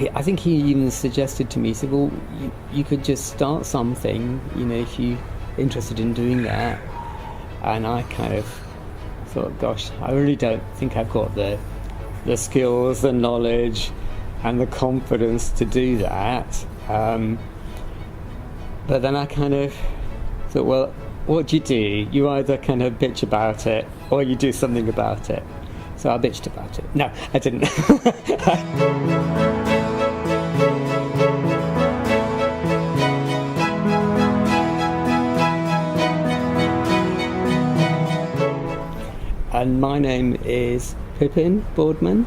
I think he even suggested to me, he said, well, you could just start something, if you're interested in doing that. And I kind of thought, gosh, I really don't think I've got the skills, the knowledge and the confidence to do that. But then I kind of thought, well, what do? You either kind of bitch about it or you do something about it. So I bitched about it. No, I didn't. And my name is Pippin Boardman,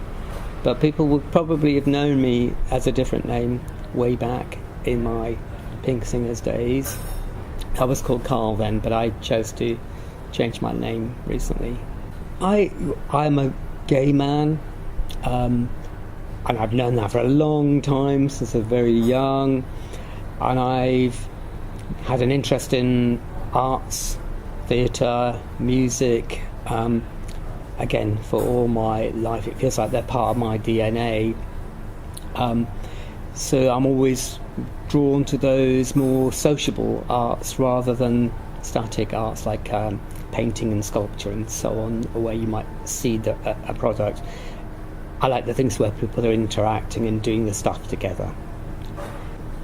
but people would probably have known me as a different name way back in my Pink Singers days. I was called Carl then, but I chose to change my name recently. I'm a gay man, and I've known that for a long time, since I was very young, and I've had an interest in arts, theatre, music, again, for all my life. It feels like they're part of my DNA. So I'm always drawn to those more sociable arts rather than static arts like painting and sculpture and so on, where you might see a product. I like the things where people are interacting and doing the stuff together.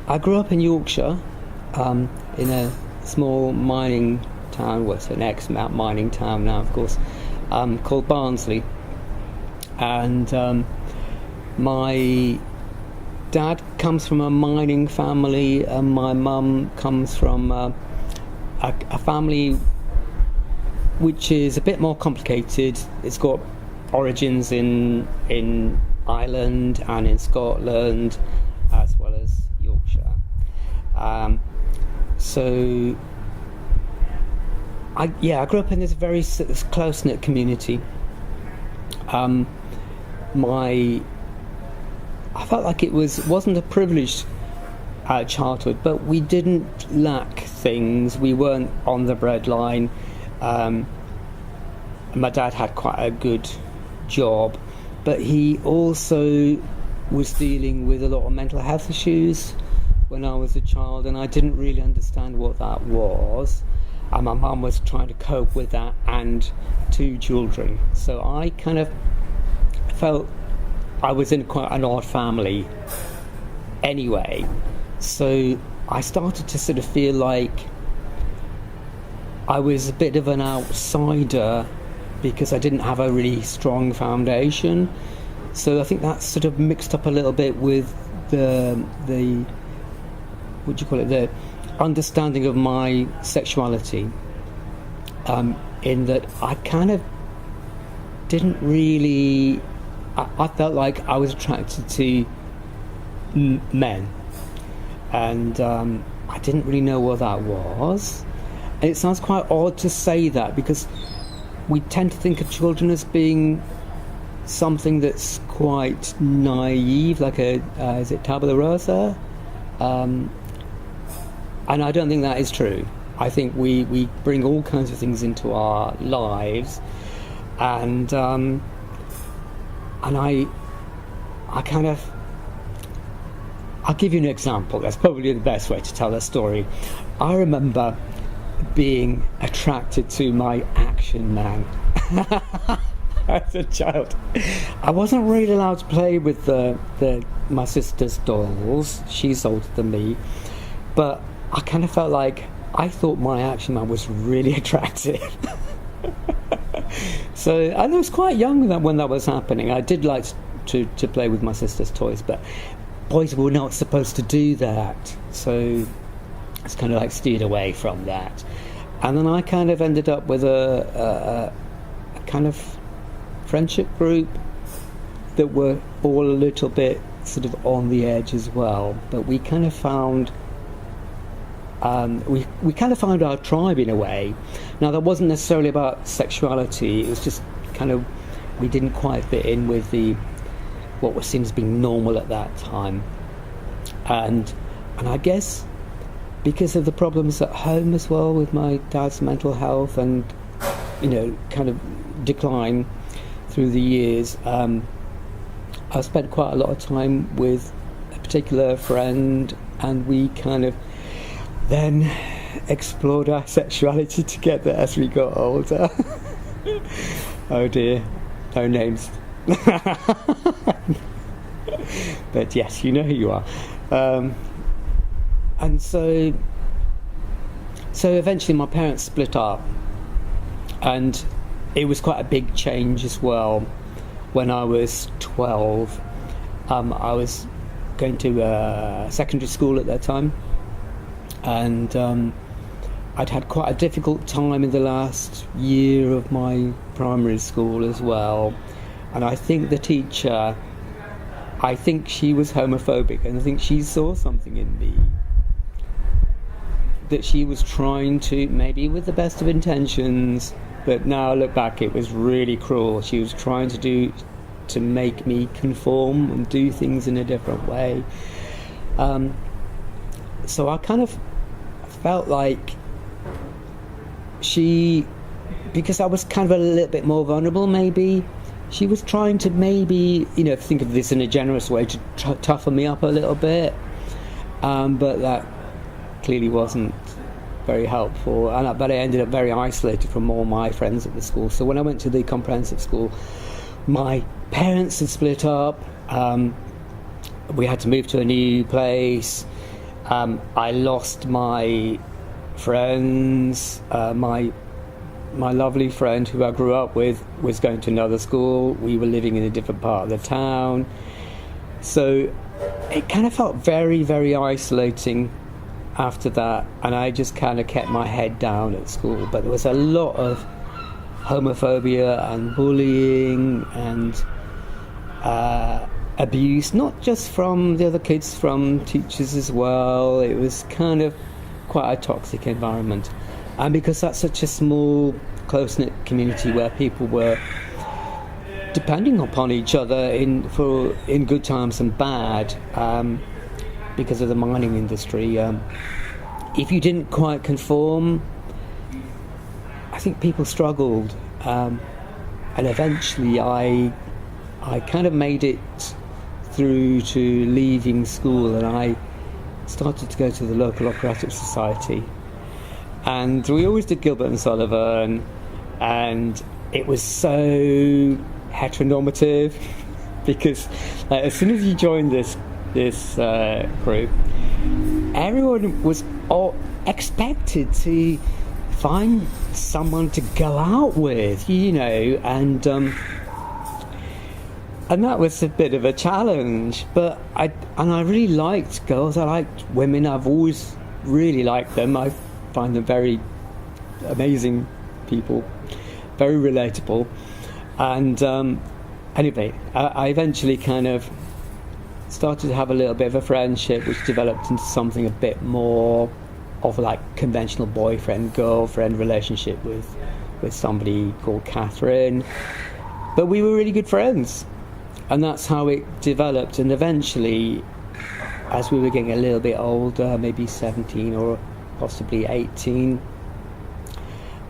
I grew up in Yorkshire, in a small mining town, well, it's an ex-Mount mining town now, of course, called Barnsley. And my dad comes from a mining family, and my mum comes from a family which is a bit more complicated. It's got origins in Ireland and in Scotland, as well as Yorkshire. So I grew up in this very close-knit community. I felt like it wasn't a privileged childhood, but we didn't lack things. We weren't on the breadline. My dad had quite a good job, but he also was dealing with a lot of mental health issues when I was a child, and I didn't really understand what that was. And my mum was trying to cope with that and 2 children. So I kind of felt I was in quite an odd family anyway. So I started to sort of feel like I was a bit of an outsider because I didn't have a really strong foundation. So I think that sort of mixed up a little bit with the the understanding of my sexuality, in that I kind of didn't really... I felt like I was attracted to men, and I didn't really know what that was. And it sounds quite odd to say that, because we tend to think of children as being something that's quite naive, like is it tabula rasa? And I don't think that is true. I think we bring all kinds of things into our lives, and I kind of... I'll give you an example. That's probably the best way to tell a story. I remember being attracted to my action man as a child. I wasn't really allowed to play with my sister's dolls. She's older than me. But I kind of felt like I thought my action man was really attractive. So I was quite young when that was happening. I did like to play with my sister's toys, but boys were not supposed to do that. So it's kind of like steered away from that. And then I kind of ended up with a kind of friendship group that were all a little bit sort of on the edge as well. But we kind of found... we kind of found our tribe in a way. Now, that wasn't necessarily about sexuality. It was just kind of, we didn't quite fit in with what was seen as being normal at that time. And I guess because of the problems at home as well with my dad's mental health and, kind of decline through the years, I spent quite a lot of time with particular friend, and we kind of then explored our sexuality together as we got older. Oh dear, no names. But yes, you know who you are. And so eventually my parents split up, and it was quite a big change as well. When I was 12, I was going to secondary school at that time, and I'd had quite a difficult time in the last year of my primary school as well. And I think the teacher, I think she was homophobic, and I think she saw something in me that she was trying to, maybe with the best of intentions, but now I look back, it was really cruel. She was trying to make me conform and do things in a different way. So I kind of felt like because I was kind of a little bit more vulnerable, maybe, she was trying to maybe, think of this in a generous way, to toughen me up a little bit. But that clearly wasn't very helpful, but I ended up very isolated from all my friends at the school. So when I went to the comprehensive school, my parents had split up. We had to move to a new place. I lost my friends. My lovely friend who I grew up with was going to another school. We were living in a different part of the town. So it kind of felt very, very isolating after that, and I just kind of kept my head down at school. But there was a lot of homophobia and bullying and abuse, not just from the other kids, from teachers as well. It was kind of quite a toxic environment. And because that's such a small, close-knit community where people were depending upon each other in good times and bad, because of the mining industry, if you didn't quite conform, I think people struggled. And eventually I kind of made it through to leaving school, and I started to go to the local operatic society. And we always did Gilbert and Sullivan, and it was so heteronormative because as soon as you joined this group, everyone was all expected to find someone to go out with, and that was a bit of a challenge. But I really liked girls. I liked women. I've always really liked them. I find them very amazing people, very relatable. And anyway, I eventually kind of started to have a little bit of a friendship, which developed into something a bit more of like conventional boyfriend-girlfriend relationship with somebody called Catherine. But we were really good friends, and that's how it developed. And eventually, as we were getting a little bit older, maybe 17 or possibly 18,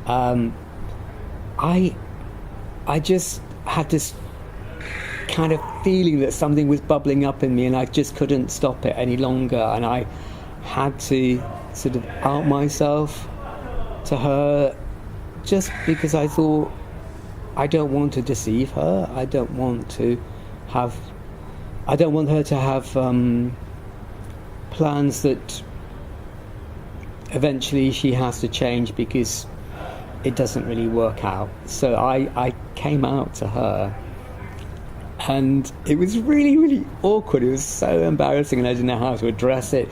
I just had this kind of feeling that something was bubbling up in me, and I just couldn't stop it any longer, and I had to sort of out myself to her, just because I thought, I don't want to deceive her. I don't want her to have plans that eventually she has to change because it doesn't really work out. So I came out to her, and it was really, really awkward. It was so embarrassing, and I didn't know how to address it.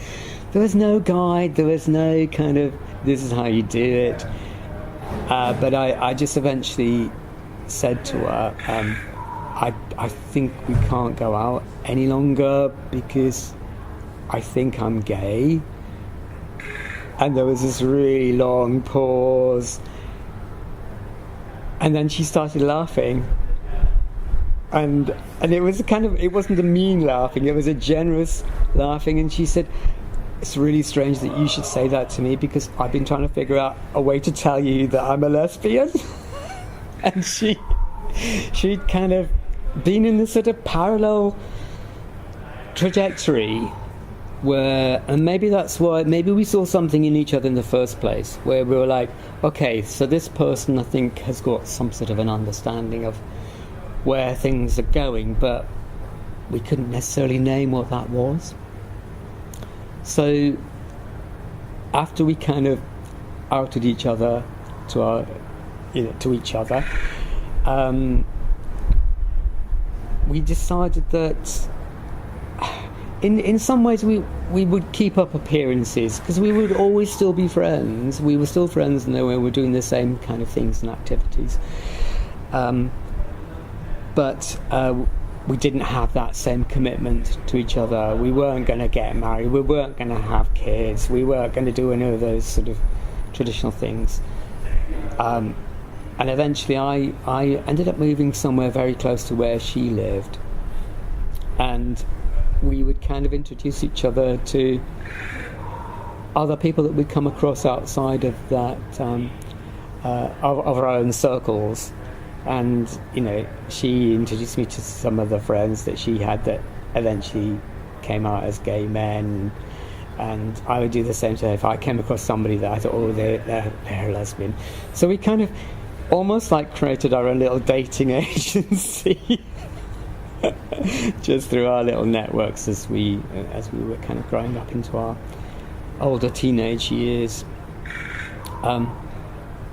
There was no guide, there was no kind of, this is how you do it. But I just eventually said to her, I think we can't go out any longer because I think I'm gay. And there was this really long pause, and then she started laughing, and it was it wasn't a mean laughing, it was a generous laughing. And she said, "It's really strange that you should say that to me, because I've been trying to figure out a way to tell you that I'm a lesbian." And she'd kind of been in this sort of parallel trajectory where, and maybe that's why, maybe we saw something in each other in the first place, where we were like, okay, so this person I think has got some sort of an understanding of where things are going, but we couldn't necessarily name what that was. So after we kind of outed each other to each other, we decided that in some ways we would keep up appearances, because we would always still be friends. We were still friends, and we were doing the same kind of things and activities. But we didn't have that same commitment to each other. We weren't going to get married. We weren't going to have kids. We weren't going to do any of those sort of traditional things. And eventually I ended up moving somewhere very close to where she lived. And we would kind of introduce each other to other people that we'd come across outside of that, of our own circles. And, she introduced me to some of the friends that she had that eventually came out as gay men. And I would do the same thing if I came across somebody that I thought, oh, they're a lesbian. So we kind of almost like created our own little dating agency just through our little networks as we were kind of growing up into our older teenage years. And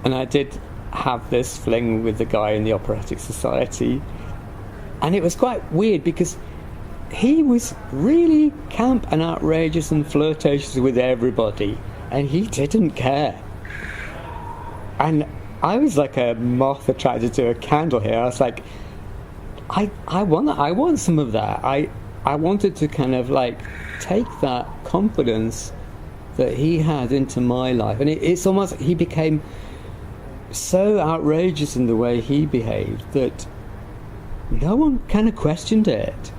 I did have this fling with the guy in the operatic society, and it was quite weird because he was really camp and outrageous and flirtatious with everybody, and he didn't care. And I was like a moth attracted to a candle here. I was like, I want some of that. I wanted to kind of like take that confidence that he had into my life, and it's almost, he became so outrageous in the way he behaved that no one kind of questioned it.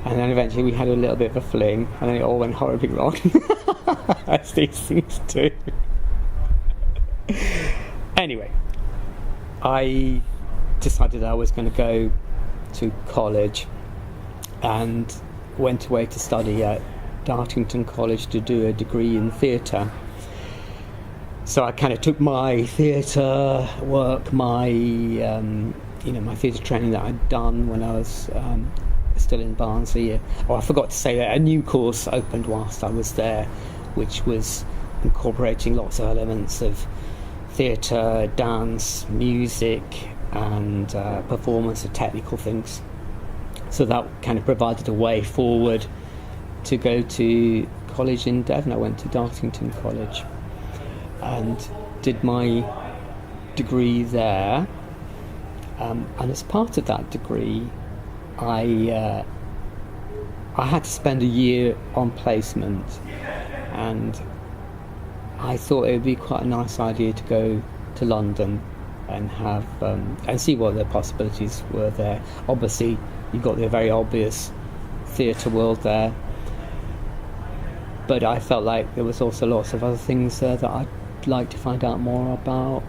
And then eventually we had a little bit of a fling, and then it all went horribly wrong, as these things do. Anyway, I decided I was going to go to college and went away to study at Dartington College to do a degree in theatre. So I kind of took my theatre work, my my theatre training that I'd done when I was still in Barnsley. Oh, I forgot to say that a new course opened whilst I was there, which was incorporating lots of elements of theatre, dance, music, and performance of technical things. So that kind of provided a way forward to go to college in Devon. I went to Dartington College and did my degree there, and as part of that degree I had to spend a year on placement, and I thought it would be quite a nice idea to go to London and have and see what the possibilities were there. Obviously you've got the very obvious theatre world there, but I felt like there was also lots of other things there that I'd like to find out more about.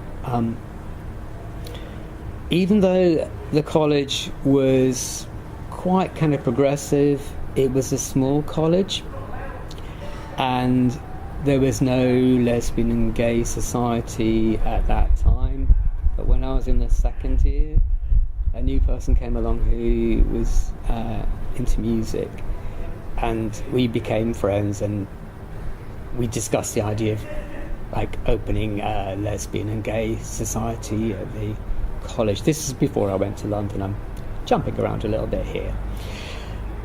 Even though the college was quite kind of progressive, it was a small college, and there was no lesbian and gay society at that time. But when I was in the second year, a new person came along who was into music, and we became friends, and we discussed the idea of like opening a lesbian and gay society at the college. This is before I went to London. I'm jumping around a little bit here.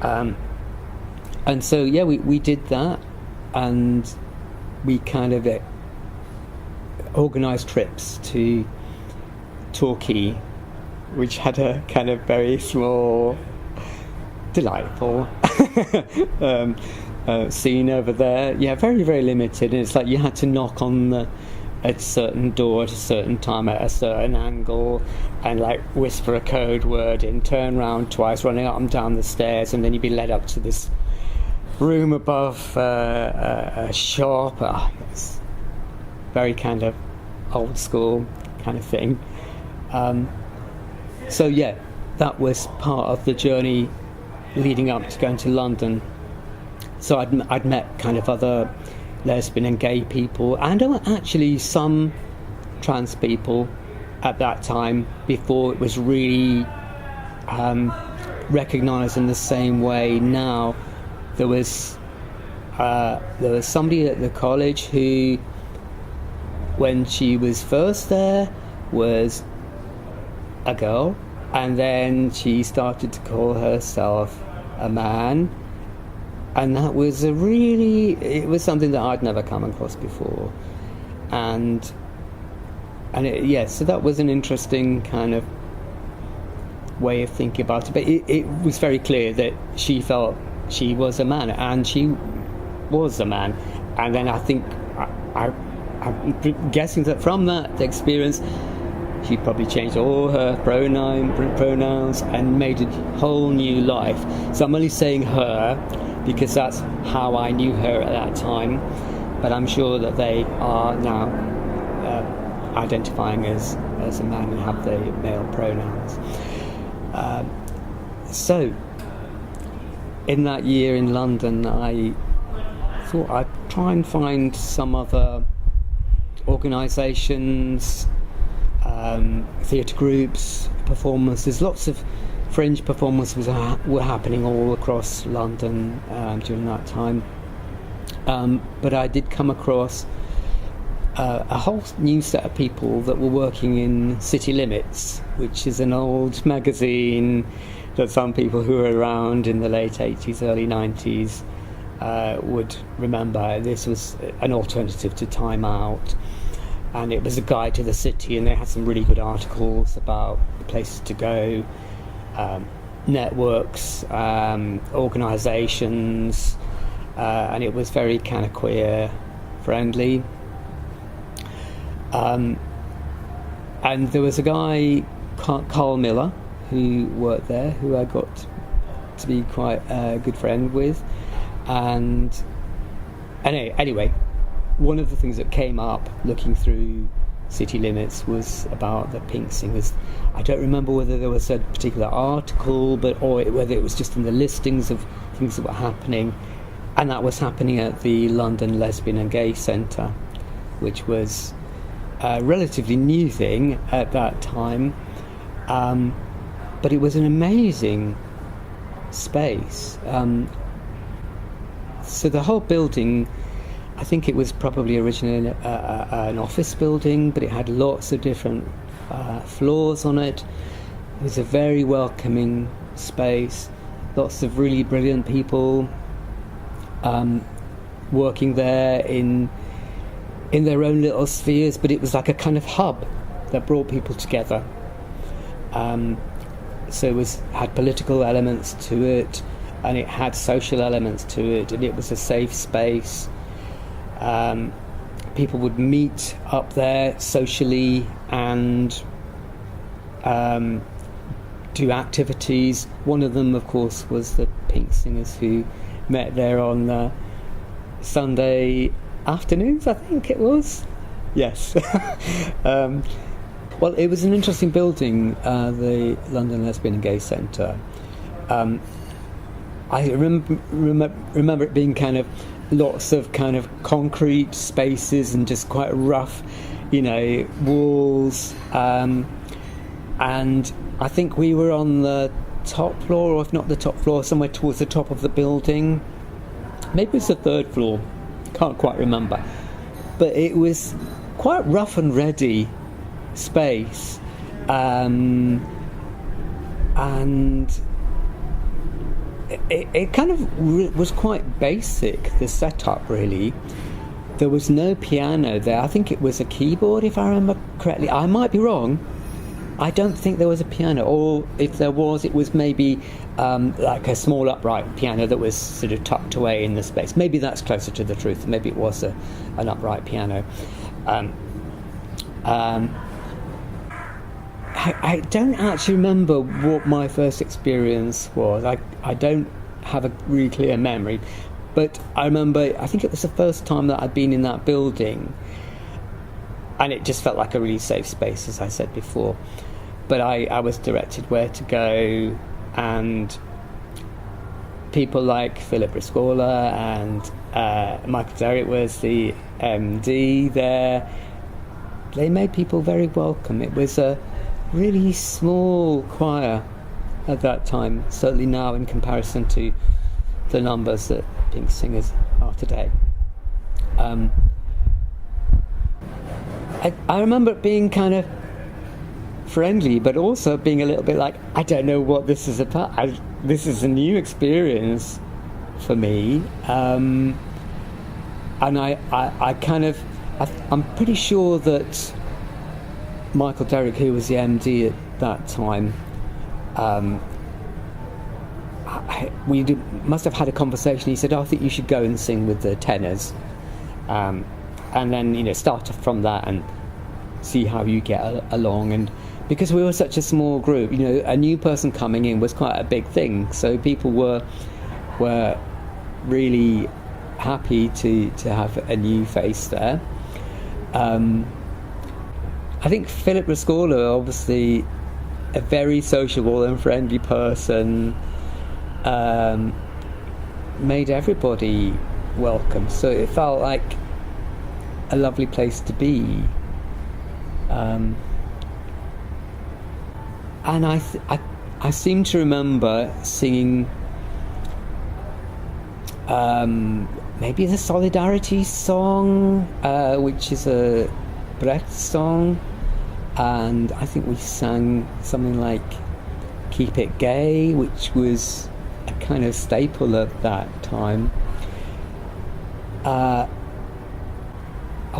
And so yeah, we did that, and we kind of organised trips to Torquay, which had a kind of very small, delightful scene over there. Yeah, very, very limited. And it's like you had to knock on a certain door at a certain time at a certain angle, and like whisper a code word and turn round twice, running up and down the stairs, and then you'd be led up to this room above a shop. It's very kind of old school kind of thing. So yeah, that was part of the journey leading up to going to London. So I'd met kind of other lesbian and gay people, and actually some trans people at that time, before it was really recognised in the same way now. There was somebody at the college who, when she was first there, was a girl, and then she started to call herself a man, and that was it was something that I'd never come across before, so that was an interesting kind of way of thinking about it. But it was very clear that she felt she was a man, and she was a man. And then I think I'm guessing that from that experience, she probably changed all her pronouns and made a whole new life. So I'm only saying her because that's how I knew her at that time, but I'm sure that they are now identifying as a man and have the male pronouns. So in that year in London, I thought I'd try and find some other organisations, theatre groups, performances. Lots of fringe performances were happening all across London during that time. But I did come across a whole new set of people that were working in City Limits, which is an old magazine that some people who were around in the late 80s, early 90s would remember. This was an alternative to Time Out, and it was a guide to the city, and they had some really good articles about places to go, networks, organisations, and it was very kind of queer friendly. And there was a guy, Carl Miller, who worked there, who I got to be quite a good friend with. And anyway, one of the things that came up looking through City Limits was about the Pink Singers. I don't remember whether there was a particular article, or whether it was just in the listings of things that were happening. And that was happening at the London Lesbian and Gay Centre, which was a relatively new thing at that time. But it was an amazing space. So the whole building, I think it was probably originally an office building, but it had lots of different floors on it. It was a very welcoming space. Lots of really brilliant people working there in their own little spheres, but it was like a kind of hub that brought people together. So it had political elements to it, and it had social elements to it, and it was a safe space. People would meet up there socially and do activities. One of them, of course, was the Pink Singers, who met there on Sunday afternoons, I think it was. Yes. Well, it was an interesting building, the London Lesbian and Gay Centre. I remember it being kind of lots of kind of concrete spaces and just quite rough, walls. And I think we were on the top floor, or if not the top floor, somewhere towards the top of the building. Maybe it's the third floor. Can't quite remember. But it was quite rough and ready space. And it kind of was quite basic, the setup, really. There was no piano there. I think it was a keyboard, if I remember correctly. I might be wrong. I don't think there was a piano, or if there was, it was maybe like a small upright piano that was sort of tucked away in the space. Maybe that's closer to the truth. Maybe it was an upright piano. I don't actually remember what my first experience was. I don't have a really clear memory, but I remember, I think it was the first time that I'd been in that building, and it just felt like a really safe space, as I said before. But I was directed where to go, and people like Philip Briscola and Michael Derrick was the MD there. They made people very welcome. It was a really small choir at that time, certainly now in comparison to the numbers that Pink singers are today. I remember it being kind of friendly, but also being a little bit like, I don't know what this is about. This is a new experience for me, and I'm pretty sure that Michael Derrick, who was the MD at that time, must have had a conversation. He said, I think you should go and sing with the tenors, and then start from that and see how you get along. And because we were such a small group, a new person coming in was quite a big thing, so people were really happy to have a new face there. I think Philip Briscola, obviously a very sociable and friendly person, made everybody welcome, so it felt like a lovely place to be. And I seem to remember singing maybe the Solidarity song, which is a Brecht song, and I think we sang something like Keep It Gay, which was a kind of staple at that time. All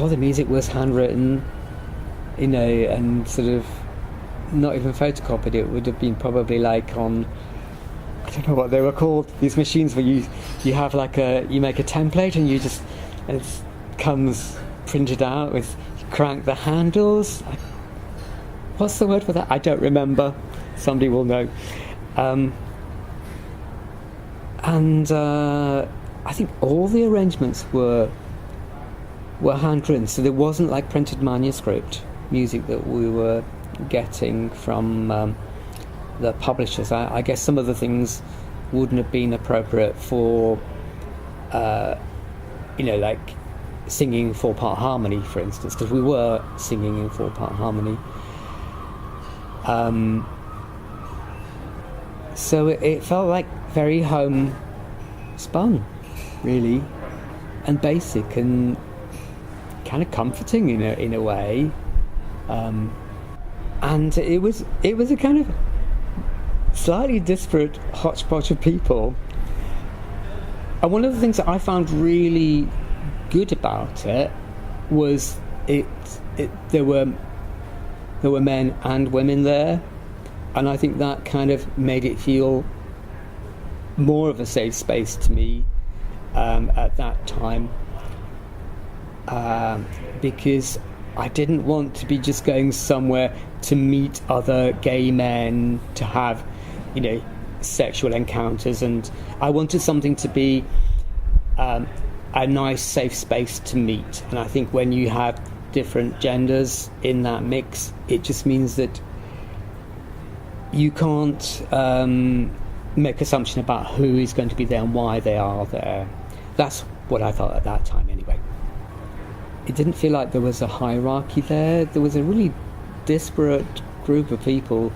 the music was handwritten, and sort of not even photocopied. It would have been probably like on, I don't know what they were called, these machines where you have like you make a template and it comes printed out with, you crank the handles. What's the word for that? I don't remember. Somebody will know. And I think all the arrangements were handwritten, so there wasn't like printed manuscript music that we were getting from the publishers. I guess some of the things wouldn't have been appropriate for like singing 4-part harmony, for instance, because we were singing in 4-part harmony. So it felt like very homespun, really, and basic and kind of comforting in a way. And it was a kind of slightly disparate hodgepodge of people. And one of the things that I found really good about it was there were men and women there, and I think that kind of made it feel more of a safe space to me at that time, because I didn't want to be just going somewhere to meet other gay men, to have, sexual encounters, and I wanted something to be a nice, safe space to meet. And I think when you have different genders in that mix, it just means that you can't make assumption about who is going to be there and why they are there. That's what I felt at that time, anyway. It didn't feel like there was a hierarchy there. There was a really disparate group of people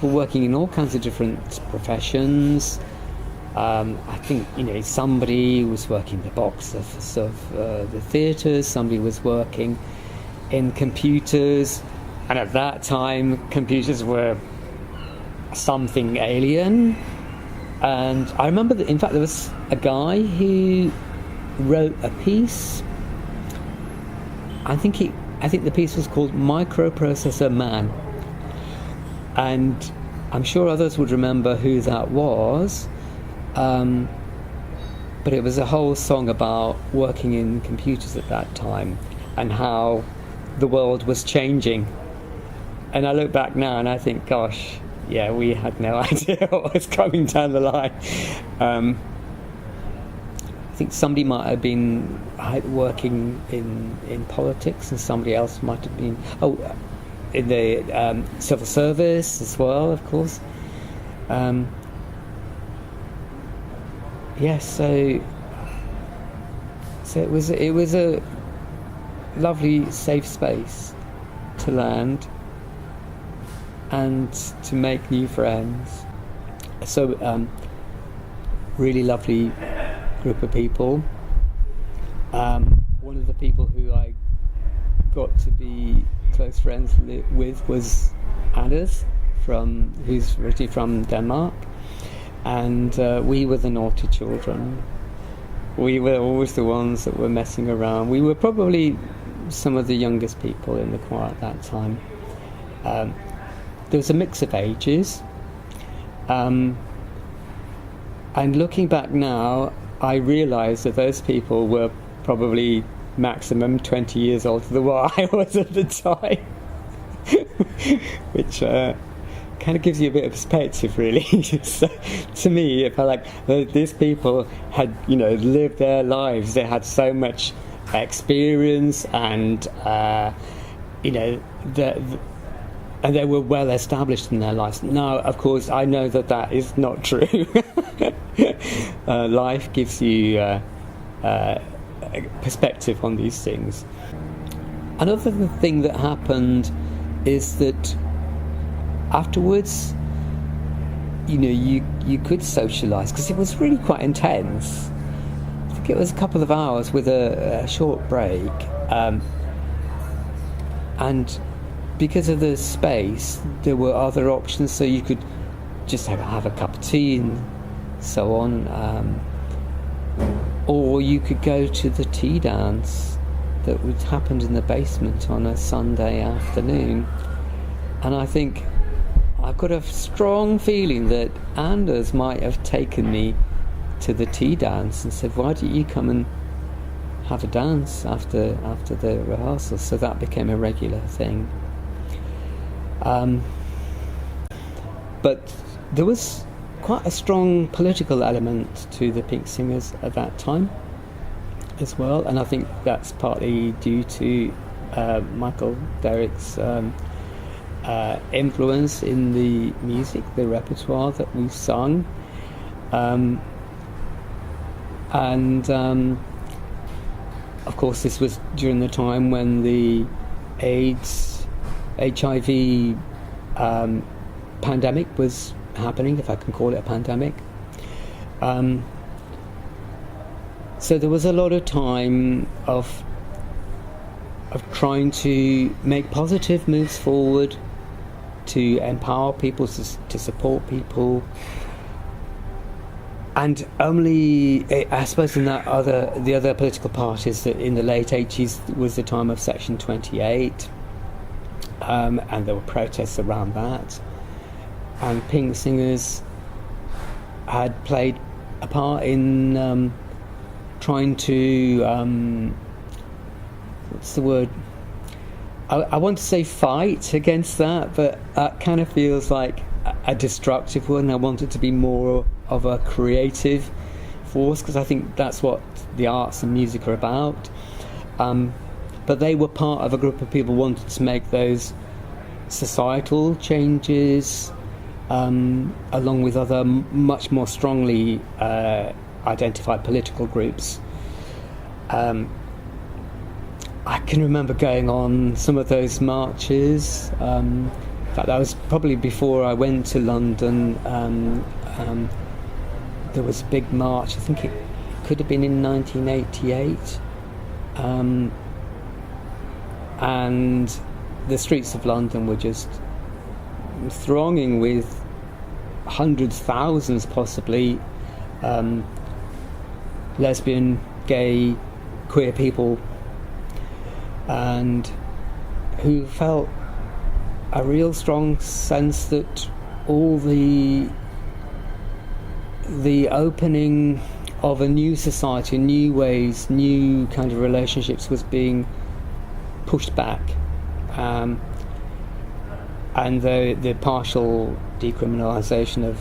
working in all kinds of different professions. I think, somebody was working the box office of the theatres, somebody was working in computers, and at that time computers were something alien. And I remember that, in fact, there was a guy who wrote a piece. I think the piece was called Microprocessor Man, and I'm sure others would remember who that was, but it was a whole song about working in computers at that time and how the world was changing. And I look back now and I think, gosh, yeah, we had no idea what was coming down the line. I think somebody might have been working in politics, and somebody else might have been in the civil service as well, of course. yes, so it was a lovely, safe space to land and to make new friends. So really lovely group of people. One of the people who I got to be close friends with was Anders, who's originally from Denmark, and we were the naughty children. We were always the ones that were messing around. We were probably some of the youngest people in the choir at that time. There was a mix of ages, and looking back now, I realise that those people were probably maximum 20 years older than what I was at the time, which kind of gives you a bit of perspective, really. So, to me, it felt like these people had, lived their lives. They had so much experience, and and they were well established in their lives. Now, of course, I know that is not true. Life gives you perspective on these things. Another thing that happened is that afterwards, you could socialise, because it was really quite intense. I think it was a couple of hours with a short break, and because of the space, there were other options. So you could just have a cup of tea and so on, or you could go to the tea dance that would happen in the basement on a Sunday afternoon. And I think I've got a strong feeling that Anders might have taken me to the tea dance and said, "Why don't you come and have a dance after the rehearsal?" So that became a regular thing. But there was quite a strong political element to the Pink Singers at that time as well, and I think that's partly due to Michael Derrick's influence in the music, the repertoire that we sung, and of course this was during the time when the HIV pandemic was happening, if I can call it a pandemic. So there was a lot of time of trying to make positive moves forward, to empower people, to support people, and only, I suppose, in the other political parties, that in the late 80s was the time of Section 28, and there were protests around that, and Pink Singers had played a part in trying to what's the word? I want to say fight against that, but that kind of feels like a destructive one. I want it to be more of a creative force, because I think that's what the arts and music are about. But they were part of a group of people who wanted to make those societal changes, along with other much more strongly identified political groups. I can remember going on some of those marches. In fact, that was probably before I went to London. There was a big march, I think it could have been in 1988. And the streets of London were just thronging with hundreds, thousands possibly, lesbian, gay, queer people, and who felt a real strong sense that all the opening of a new society, new ways, new kind of relationships was being pushed back, and the partial decriminalisation of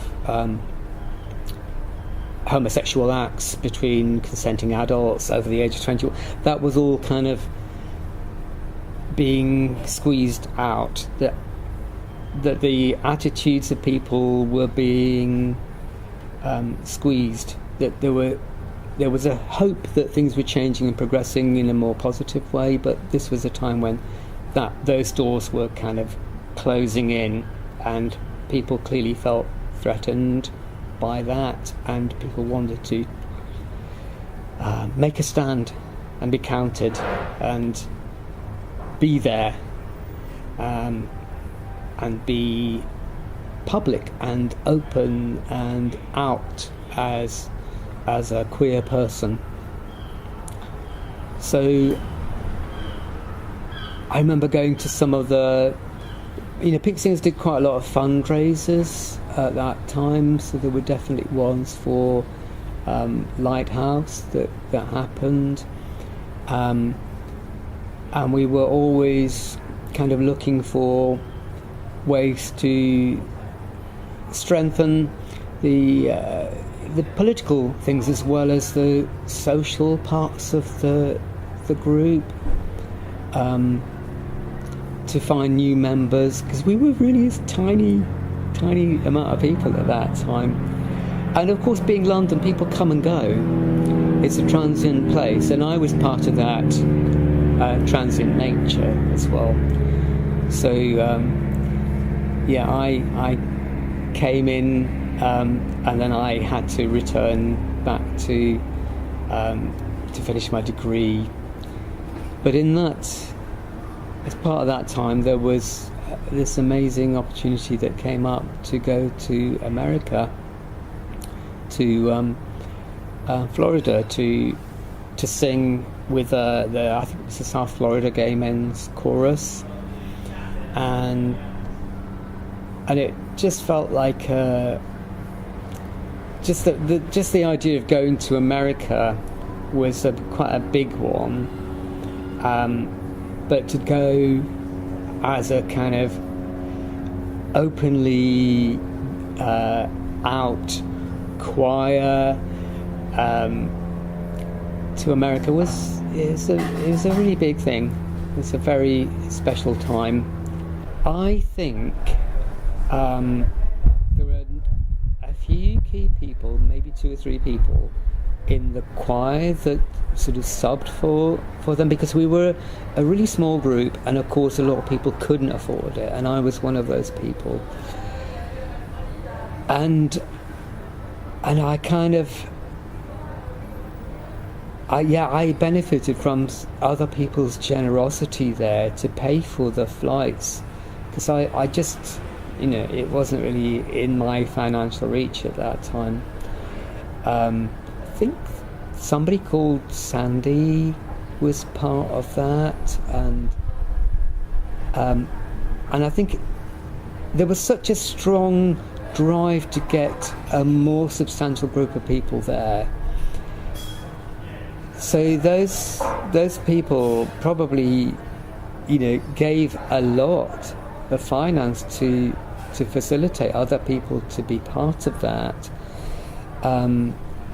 homosexual acts between consenting adults over the age of 21, that was all kind of being squeezed out, that the attitudes of people were being squeezed that there was a hope that things were changing and progressing in a more positive way, but this was a time when those doors were kind of closing in, and people clearly felt threatened by that, and people wanted to make a stand and be counted and be there, and be public and open and out as a queer person. So I remember going to some of the, Pink Singers did quite a lot of fundraisers at that time, so there were definitely ones for Lighthouse that happened, and we were always kind of looking for ways to strengthen the political things as well as the social parts of the group, to find new members, because we were really a tiny amount of people at that time. And of course, being London, people come and go. It's a transient place, and I was part of that transient nature as well. So I came in, and then I had to return back to finish my degree. But in that, as part of that time, there was this amazing opportunity that came up to go to America, to Florida, to sing with I think it was the South Florida Gay Men's Chorus, and it just felt like just the idea of going to America was quite a big one, but to go as a kind of openly out choir to America is a really big thing. It's a very special time. I think there are a few key people, maybe 2 or 3 people in the choir that sort of subbed for them, because we were a really small group, and of course a lot of people couldn't afford it, and I was one of those people. And I kind of I benefited from other people's generosity there to pay for the flights, because I just, it wasn't really in my financial reach at that time. I think somebody called Sandy was part of that, and I think there was such a strong drive to get a more substantial group of people there. So those people probably, gave a lot of finance to facilitate other people to be part of that. And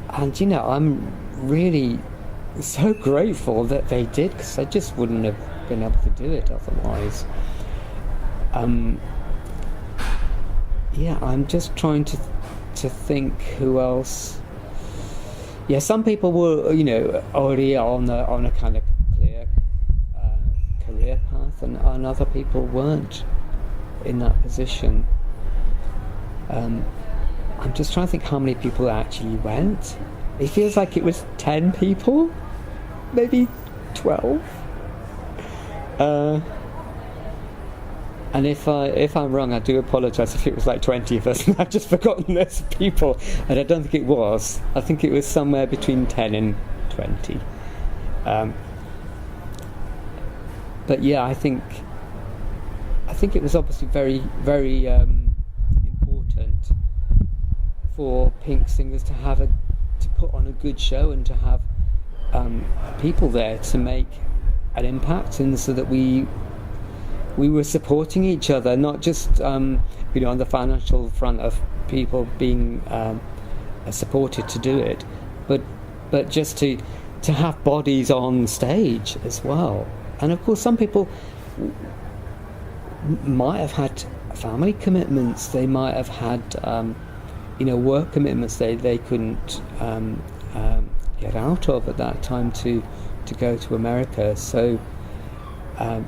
I'm really so grateful that they did, because I just wouldn't have been able to do it otherwise. I'm just trying to think who else. Yeah, some people were, already on a kind of clear career path, and other people weren't in that position. I'm just trying to think how many people actually went. It feels like it was 10 people, maybe 12. And if I'm wrong, I do apologise if it was like 20 of us and I've just forgotten those people. And I don't think it was. I think it was somewhere between 10 and 20. But yeah, I think it was obviously very, very important for Pink Singers to put on a good show and to have people there to make an impact, and so that we were supporting each other, not just on the financial front of people being supported to do it, but just to have bodies on stage as well. And of course, some people might have had family commitments. They might have had work commitments they couldn't get out of at that time to go to America. So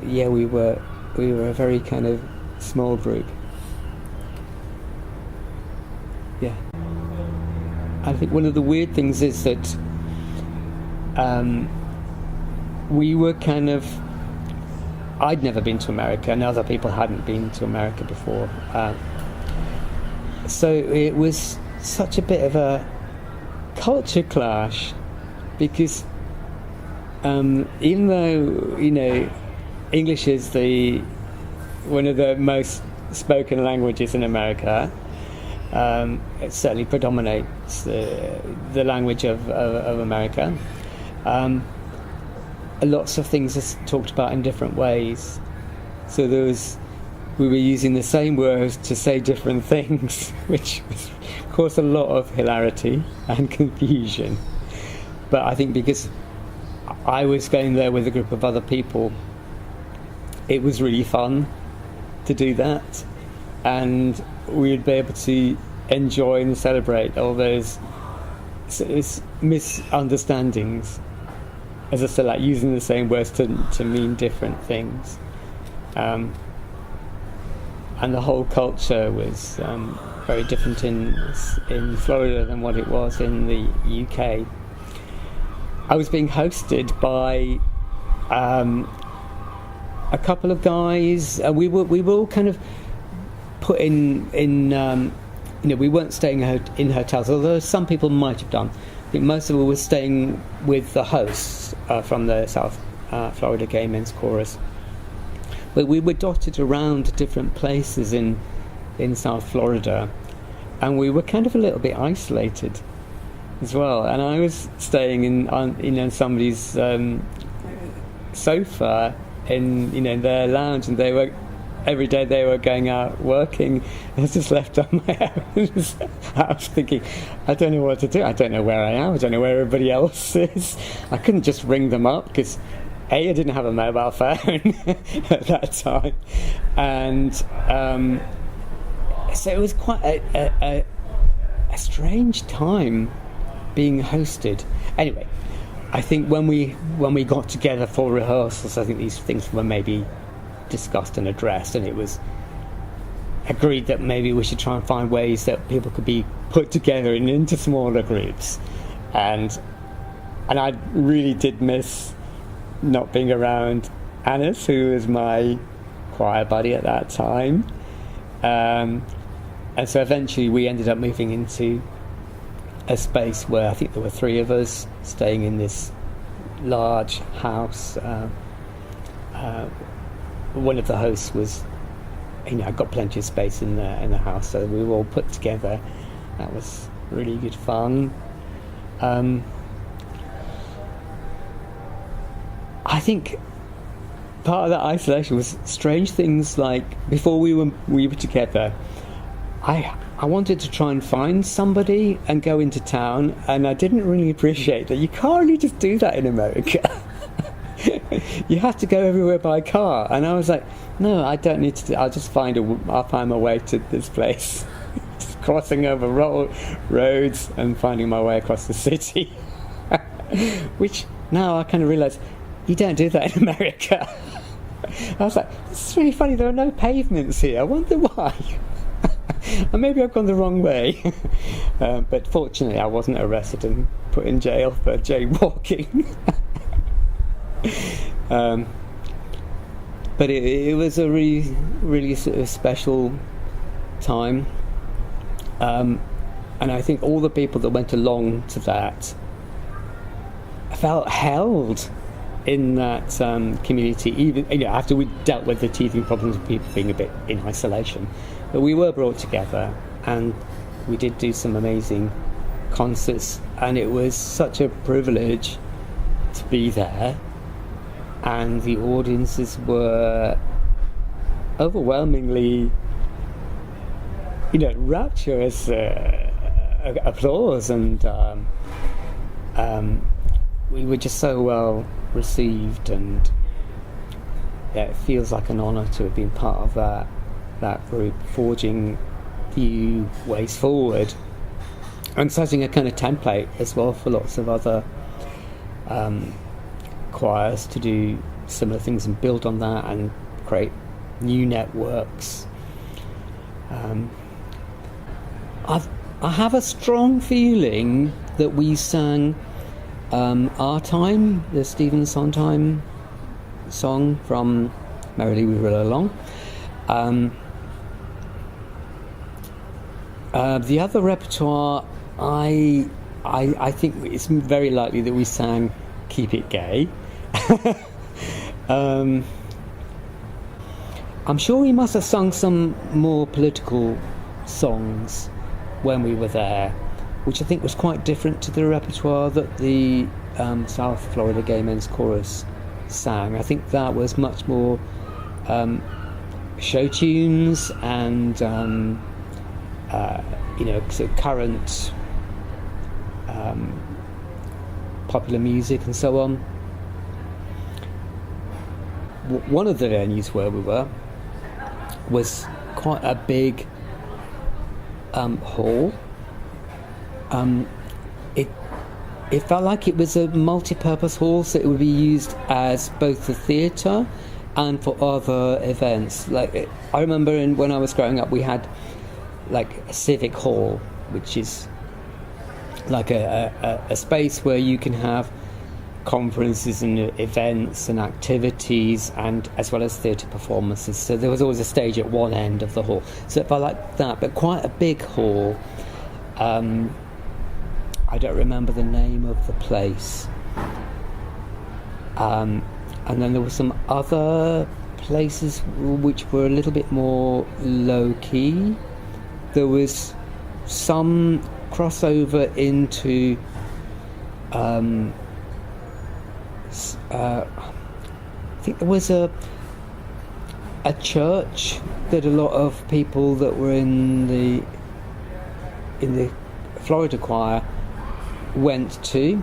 we were a very kind of small group. Yeah. I think one of the weird things is that we were kind of... I'd never been to America, and other people hadn't been to America before. So it was such a bit of a culture clash, because even though, English is one of the most spoken languages in America, it certainly predominates the language of America. Lots of things are talked about in different ways. So we were using the same words to say different things, which caused a lot of hilarity and confusion. But I think because I was going there with a group of other people, it was really fun to do that, and we would be able to enjoy and celebrate all those misunderstandings, as I said, like using the same words to mean different things. And the whole culture was very different in Florida than what it was in the UK. I was being hosted by a couple of guys. We were all kind of put in we weren't staying in hotels, although some people might have done. I think most of us were staying with the hosts from the South Florida Gay Men's Chorus. But we were dotted around different places in South Florida, and we were kind of a little bit isolated as well. And I was staying on somebody's sofa in their lounge, and every day they were going out working. I was just left on my own. I was thinking, I don't know what to do. I don't know where I am. I don't know where everybody else is. I couldn't just ring them up because I didn't have a mobile phone at that time, and so it was quite a strange time being hosted. Anyway, I think when we got together for rehearsals, I think these things were maybe discussed and addressed, and it was agreed that maybe we should try and find ways that people could be put together into smaller groups, and I really did miss not being around Annis, who was my choir buddy at that time, and so eventually we ended up moving into a space where I think there were 3 of us staying in this large house. One of the hosts was, got plenty of space in the house, so we were all put together. That was really good fun. I think part of that isolation was strange things like, before we were together, I wanted to try and find somebody and go into town, and I didn't really appreciate that you can't really just do that in America. You have to go everywhere by car, and I was like, no, I don't need to. I'll find my way to this place, just crossing over roads and finding my way across the city. Which now I kind of realise you don't do that in America. I was like, this is really funny. There are no pavements here. I wonder why. And maybe I've gone the wrong way. But fortunately, I wasn't arrested and put in jail for jaywalking. But it was a really, really sort of special time, and I think all the people that went along to that felt held in that community, even after we dealt with the teething problems of people being a bit in isolation. But we were brought together, and we did do some amazing concerts, and it was such a privilege to be there. And the audiences were overwhelmingly, rapturous applause, and we were just so well received, and it feels like an honour to have been part of that group, forging new ways forward and setting a kind of template as well for lots of other choirs to do similar things and build on that and create new networks. I have a strong feeling that we sang Our Time, the Stephen Sondheim song from Merrily We Roll Along. The other repertoire, I think it's very likely that we sang Keep It Gay. I'm sure we must have sung some more political songs when we were there, which I think was quite different to the repertoire that the South Florida Gay Men's Chorus sang. I think that was much more show tunes and sort of current popular music and so on. One of the venues where we were was quite a big hall. It felt like it was a multi-purpose hall, so it would be used as both the theatre and for other events. Like I remember when I was growing up, we had like a civic hall, which is like a space where you can have conferences and events and activities, and as well as theatre performances. So there was always a stage at one end of the hall, so it felt like that, but quite a big hall. I don't remember the name of the place. And then there were some other places which were a little bit more low-key. There was some crossover into I think there was a church that a lot of people that were in the Florida choir went to,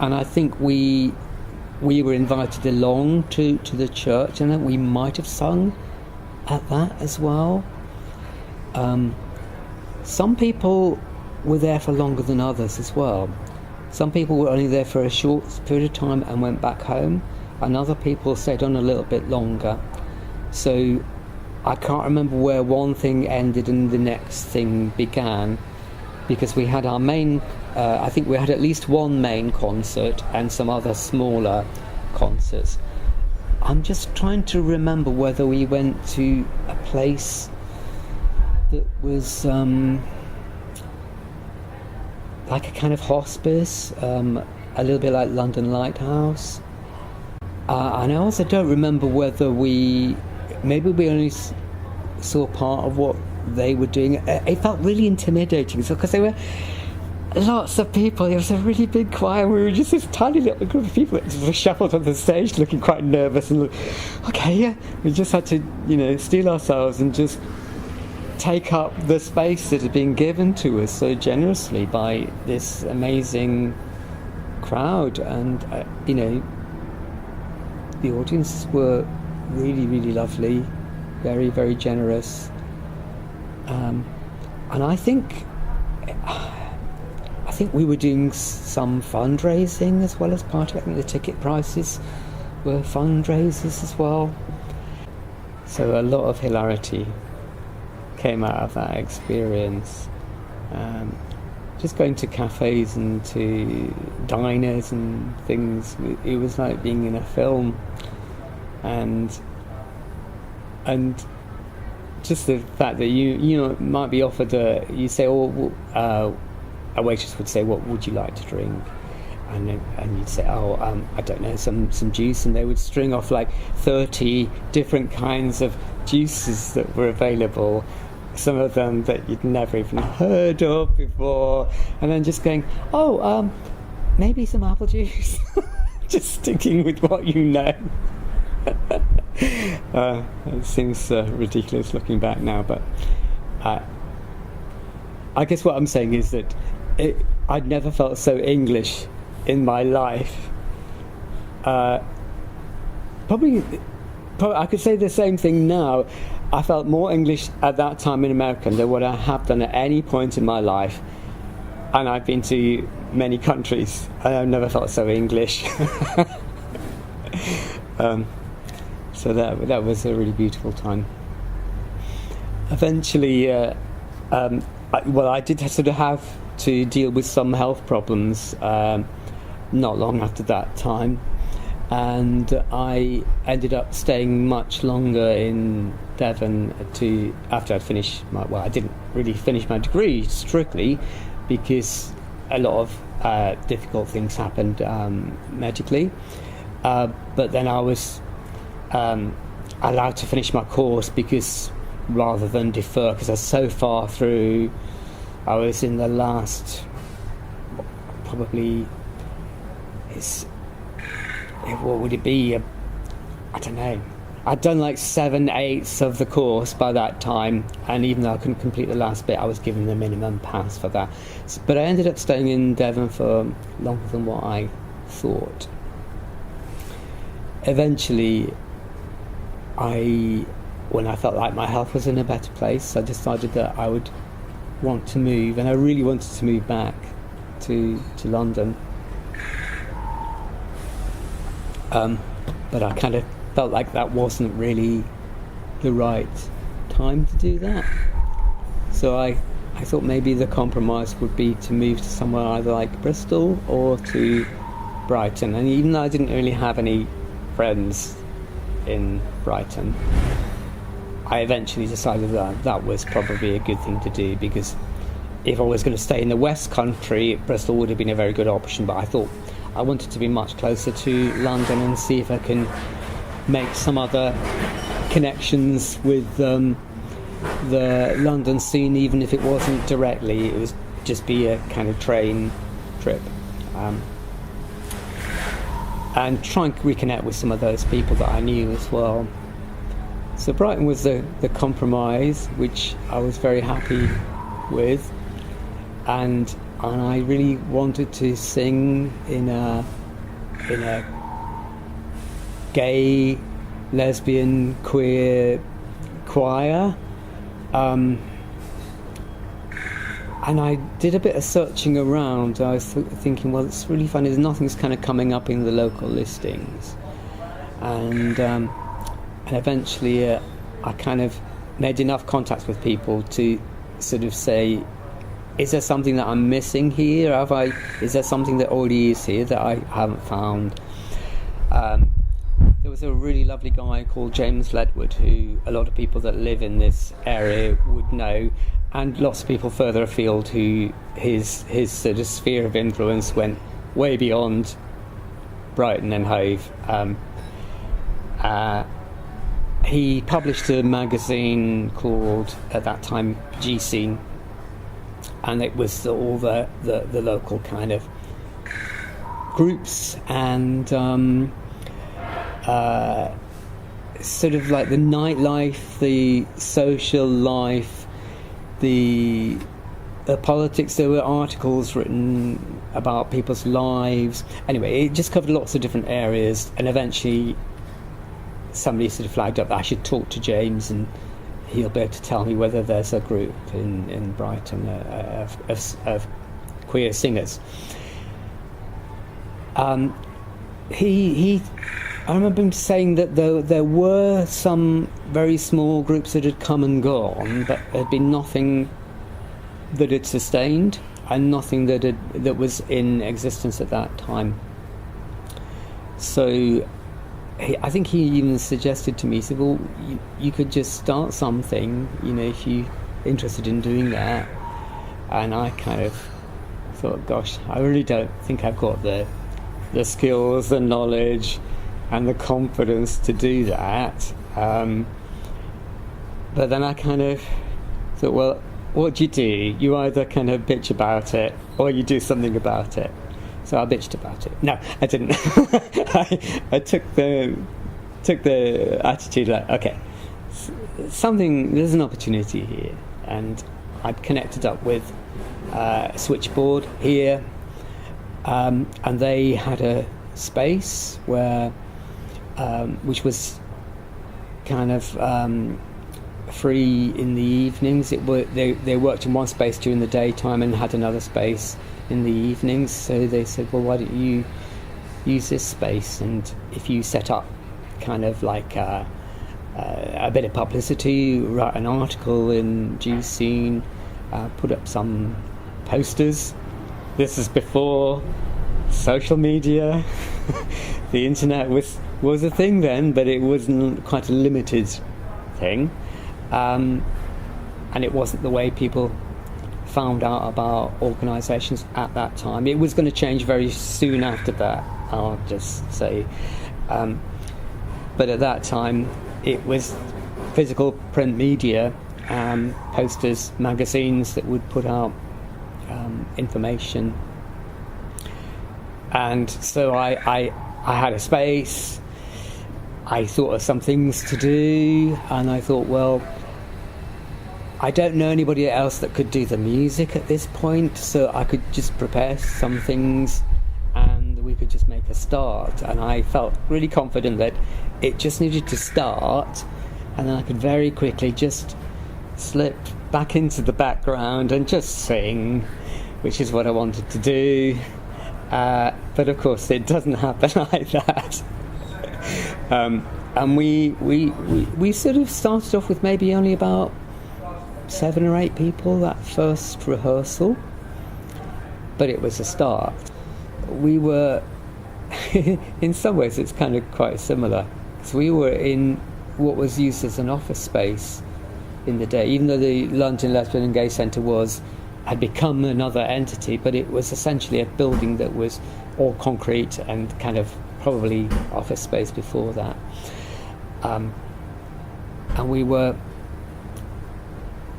and I think we were invited along to the church, and then we might have sung at that as well. Some people were there for longer than others as well. Some people were only there for a short period of time and went back home, and other people stayed on a little bit longer. So I can't remember where one thing ended and the next thing began, because we had our main, I think we had at least one main concert and some other smaller concerts. I'm just trying to remember whether we went to a place that was like a kind of hospice, a little bit like London Lighthouse. And I also don't remember whether maybe we only saw part of what they were doing. It felt really intimidating, because there were lots of people. It was a really big choir. We were just this tiny little group of people that just shuffled on the stage, looking quite nervous. And we just had to, steel ourselves and just take up the space that had been given to us so generously by this amazing crowd. And the audiences were really, really lovely, very, very generous. And I think we were doing some fundraising as well as part of it. I think the ticket prices were fundraisers as well. So a lot of hilarity came out of that experience. Just going to cafes and to diners and things, it was like being in a film. And just the fact that you might be offered a waitress would say, "What would you like to drink?" And you'd say, I don't know, some juice, and they would string off like 30 different kinds of juices that were available, some of them that you'd never even heard of before, and then just going, maybe some apple juice. Just sticking with what you know. It seems ridiculous looking back now, but I guess what I'm saying is that I'd never felt so English in my life. Probably I could say the same thing now. I felt more English at that time in America than what I have done at any point in my life and I've been to many countries, and I've never felt so English. So that was a really beautiful time. Eventually, I did sort of have to deal with some health problems not long after that time, and I ended up staying much longer in Devon after I'd finished I didn't really finish my degree strictly, because a lot of difficult things happened medically, but then I was allowed to finish my course because rather than defer, because I was so far through. I was in the last, probably, what would it be? I don't know. I'd done like 7/8 of the course by that time, and even though I couldn't complete the last bit, I was given the minimum pass for that. But I ended up staying in Devon for longer than what I thought. Eventually, when I felt like my health was in a better place, I decided that I would want to move, and I really wanted to move back to London, but I kind of felt like that wasn't really the right time to do that, so I thought maybe the compromise would be to move to somewhere either like Bristol or to Brighton. And even though I didn't really have any friends in Brighton, I eventually decided that that was probably a good thing to do, because if I was going to stay in the West Country, Bristol would have been a very good option, but I thought I wanted to be much closer to London and see if I can make some other connections with the London scene, even if it wasn't directly. It was just be a kind of train trip, and try and reconnect with some of those people that I knew as well. So Brighton was the compromise, which I was very happy with, and I really wanted to sing in a gay, lesbian, queer choir, and I did a bit of searching around. I was thinking, well, it's really funny, nothing's kind of coming up in the local listings, and eventually I kind of made enough contacts with people to sort of say, is there something that I'm missing here? Is there something that already is here that I haven't found? There was a really lovely guy called James Ledwood, who a lot of people that live in this area would know, and lots of people further afield who his sort of sphere of influence went way beyond Brighton and Hove. He published a magazine called, at that time, G-Scene, and it was all the local kind of groups and sort of like the nightlife, the social life, the politics. There were articles written about people's lives. Anyway, it just covered lots of different areas, and eventually somebody sort of flagged up that I should talk to James, and he'll be able to tell me whether there's a group in Brighton of queer singers. I remember him saying that there were some very small groups that had come and gone, but there had been nothing that had sustained, and nothing that was in existence at that time. So I think he even suggested to me, he said, well, you could just start something, if you're interested in doing that. And I kind of thought, gosh, I really don't think I've got the skills, the knowledge, and the confidence to do that. But then I kind of thought, well, what do? You either kind of bitch about it, or you do something about it. So I bitched about it. No, I didn't. I took the attitude like, okay, there's an opportunity here, and I'd connected up with a switchboard here, and they had a space where, which was kind of free in the evenings. They worked in one space during the daytime and had another space in the evenings. So they said, well, why don't you use this space? And if you set up kind of like a bit of publicity, write an article in Due Scene, put up some posters. This is before social media. The internet was a thing then, but it wasn't quite a limited thing, and it wasn't the way people found out about organisations at that time. It was going to change very soon after that, I'll just say, but at that time it was physical print media, posters, magazines that would put out information. And so I had a space. I thought of some things to do, and I thought, well, I don't know anybody else that could do the music at this point, so I could just prepare some things and we could just make a start. And I felt really confident that it just needed to start, and then I could very quickly just slip back into the background and just sing, which is what I wanted to do. But of course it doesn't happen like that. And we sort of started off with maybe only about 7 or 8 people that first rehearsal, but it was a start. We were in some ways it's kind of quite similar, because we were in what was used as an office space in the day, even though the London Lesbian and Gay Centre had become another entity, but it was essentially a building that was all concrete and kind of probably office space before that. And we were,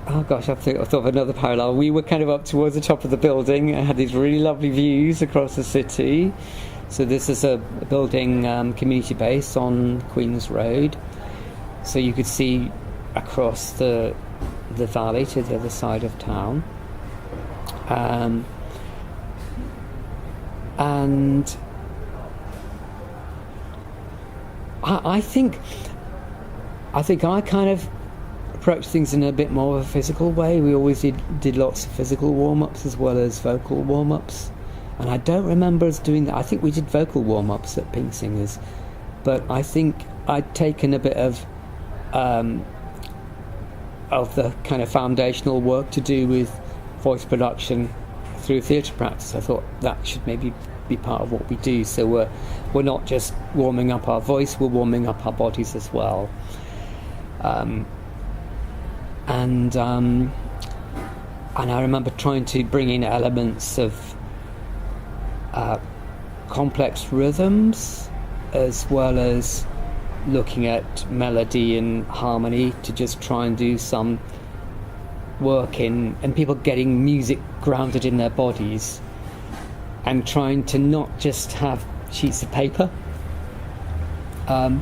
oh gosh, I thought of another parallel. We were kind of up towards the top of the building and had these really lovely views across the city. So this is a building, community base on Queen's Road. So you could see across the valley to the other side of town. And I think I kind of approached things in a bit more of a physical way. We always did lots of physical warm-ups as well as vocal warm-ups, and I don't remember us doing that. I think we did vocal warm-ups at Pink Singers, but I think I'd taken a bit of the kind of foundational work to do with voice production through theatre practice. I thought that should maybe be part of what we do. So we're not just warming up our voice, we're warming up our bodies as well. And I remember trying to bring in elements of complex rhythms, as well as looking at melody and harmony, to just try and do some work in, and people getting music grounded in their bodies, and trying to not just have sheets of paper, to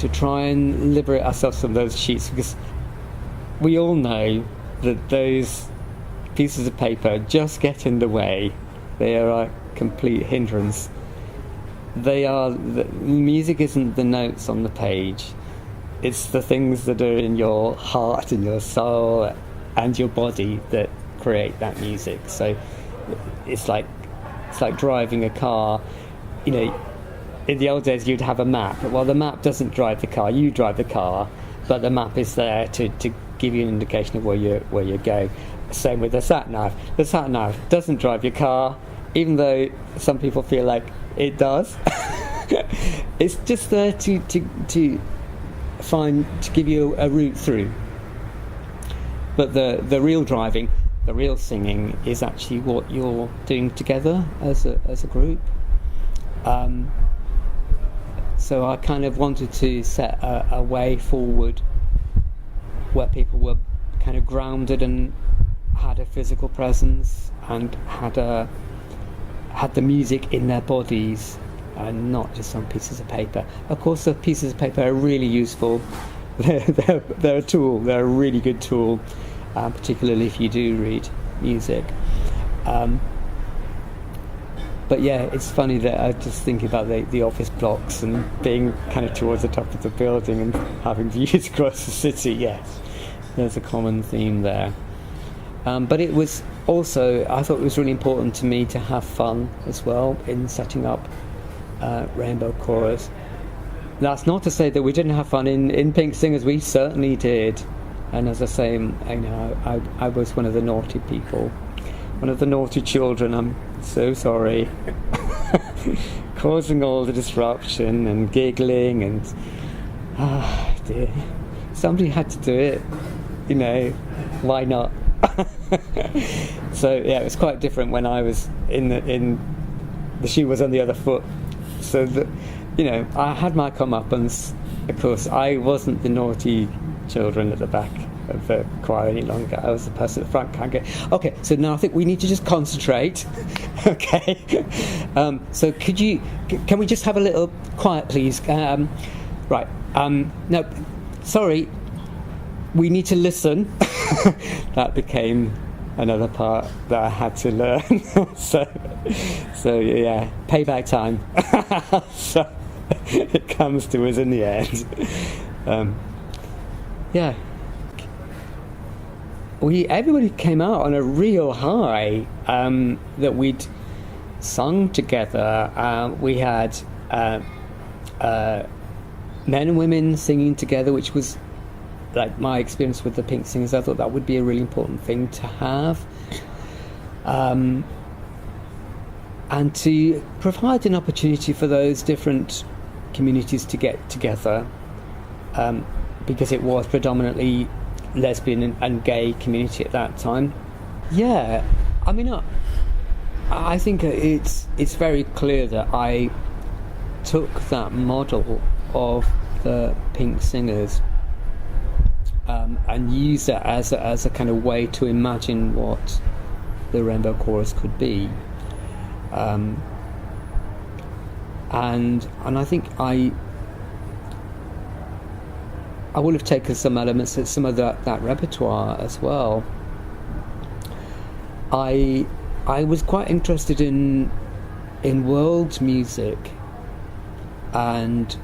try and liberate ourselves from those sheets, because we all know that those pieces of paper just get in the way. They are a complete hindrance. Music isn't the notes on the page, it's the things that are in your heart and your soul and your body that create that music. So it's like driving a car. You know, in the old days you'd have a map. Well, the map doesn't drive the car, you drive the car, but the map is there to give you an indication of where you're going. Same with the sat nav. The sat nav doesn't drive your car, even though some people feel like it does. It's just there to give you a route through. But the real driving, the real singing, is actually what you're doing together as a group. So I kind of wanted to set a way forward where people were kind of grounded and had a physical presence and had the music in their bodies and not just on pieces of paper. Of course, the pieces of paper are really useful. They're a tool. They're a really good tool, particularly if you do read music. But yeah, it's funny that I was just thinking about the office blocks and being kind of towards the top of the building and having views across the city. Yes, there's a common theme there. But it was also, I thought it was really important to me to have fun as well in setting up Rainbow Chorus. That's not to say that we didn't have fun in Pink Singers. We certainly did. And as I say, I was one of the naughty people, one of the naughty children. I'm so sorry. Causing all the disruption and giggling and dear. Somebody had to do it, why not? So yeah, it was quite different when I was in the shoe was on the other foot. So that I had my comeuppance. Of course, I wasn't the naughty children at the back of the choir any longer. I was the person at the front. Okay, so now I think we need to just concentrate. Okay. So can we just have a little quiet, please? Right. No, sorry. We need to listen. That became another part that I had to learn. so yeah, payback time. So it comes to us in the end. Yeah. Everybody came out on a real high, that we'd sung together. We had men and women singing together, which was like my experience with the Pink Singers. I thought that would be a really important thing to have, and to provide an opportunity for those different communities to get together, because it was predominantly lesbian and gay community at that time. Yeah, I mean, I think it's very clear that I took that model of the Pink Singers, and used it as a kind of way to imagine what the Rainbow Chorus could be, and I think I would have taken some elements of some of that repertoire as well. I was quite interested in world music, and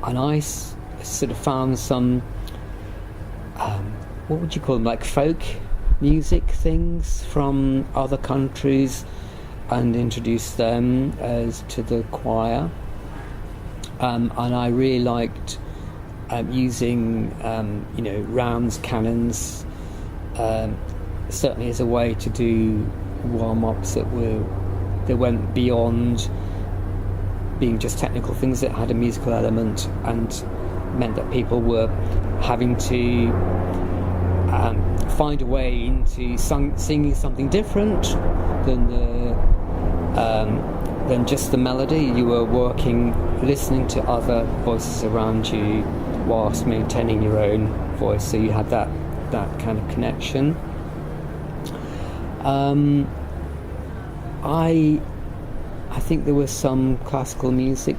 I sort of found some what would you call them, like folk music things from other countries, and introduced them to the choir, and I really liked using rounds, cannons, certainly as a way to do warm-ups that went beyond being just technical things, that had a musical element and meant that people were having to find a way into singing something different than just the melody. You were listening to other voices around you whilst maintaining your own voice, so you had that kind of connection. I think there was some classical music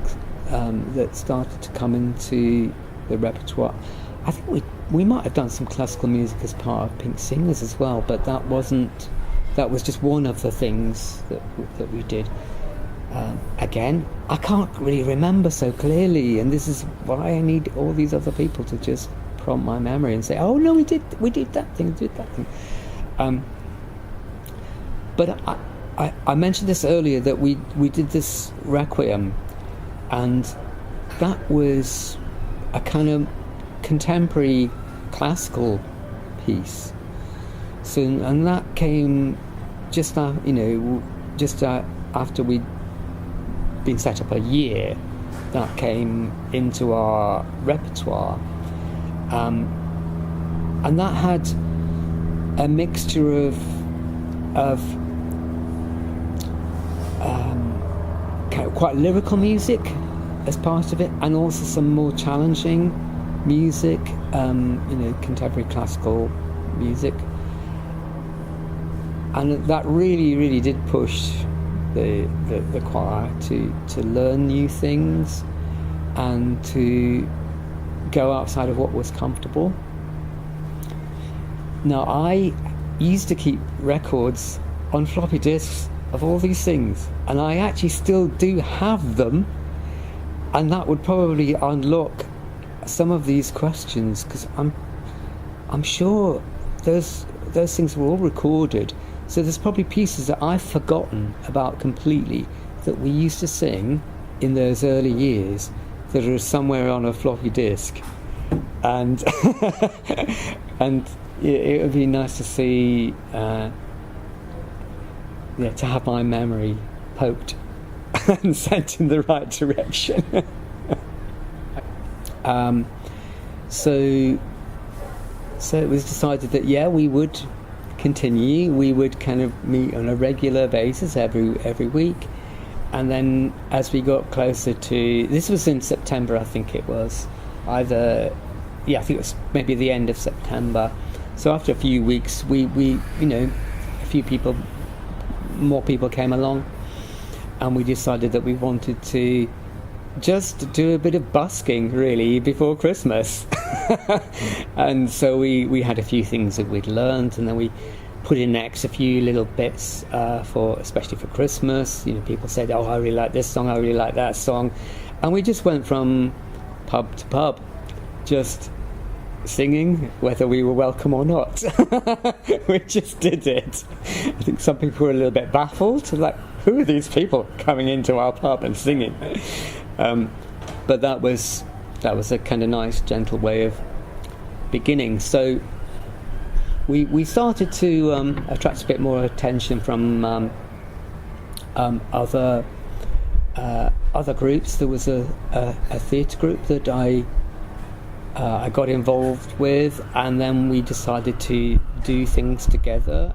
that started to come into the repertoire. I think we might have done some classical music as part of Pink Singers as well, but that was just one of the things that we did. Again, I can't really remember so clearly, and this is why I need all these other people to just prompt my memory and say, "Oh no, we did that thing, But I mentioned this earlier, that we did this Requiem, and that was a kind of contemporary classical piece. So, and that came just after we'd been set up a year. That came into our repertoire, and that had a mixture of kind of quite lyrical music as part of it, and also some more challenging music, contemporary classical music, and that really did push the choir to learn new things and to go outside of what was comfortable. Now, I used to keep records on floppy disks of all these things, and I actually still do have them, and that would probably unlock some of these questions, because I'm sure those things were all recorded, so there's probably pieces that I've forgotten about completely that we used to sing in those early years that are somewhere on a floppy disk, and and it would be nice to see, to have my memory poked and sent in the right direction. So it was decided that we would continue. We would kind of meet on a regular basis every week, and then as we got closer to, this was in September, I think it was, I think it was maybe the end of September. So after a few weeks, we more people came along, and we decided that we wanted to just do a bit of busking, really, before Christmas. And so we had a few things that we'd learned, and then we put in a few little bits especially for Christmas. People said, "Oh, I really like this song, I really like that song," and we just went from pub to pub, just singing whether we were welcome or not. We just did it. I think some people were a little bit baffled, like, who are these people coming into our pub and singing? But that was a kind of nice, gentle way of beginning. So we started to attract a bit more attention from other groups. There was a theatre group that I got involved with, and then we decided to do things together.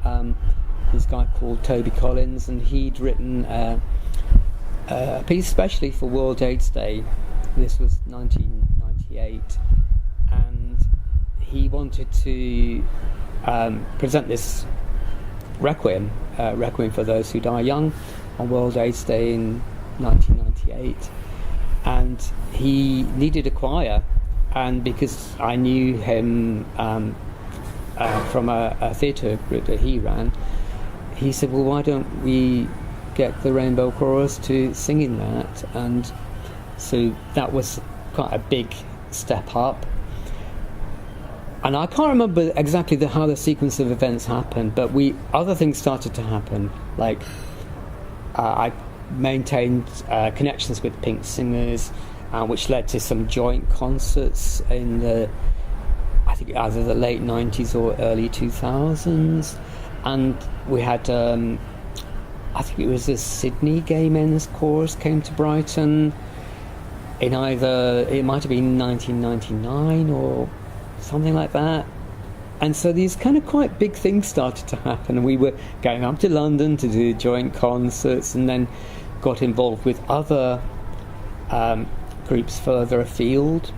This guy called Toby Collins, and he'd written a piece especially for World AIDS Day. This was 1998, and he wanted to present this requiem for those who die young on World AIDS Day in 1998, and he needed a choir. And because I knew him from a theatre group that he ran, he said, "Well, why don't we get the Rainbow Chorus to sing in that?" And so that was quite a big step up. And I can't remember exactly how the sequence of events happened, but other things started to happen. Like I maintained connections with Pink Singers, which led to some joint concerts in I think either the late 90s or early 2000s. And we had, I think it was the Sydney Gay Men's Chorus came to Brighton in it might have been 1999 or something like that. And so these kind of quite big things started to happen, and we were going up to London to do joint concerts, and then got involved with other groups further afield.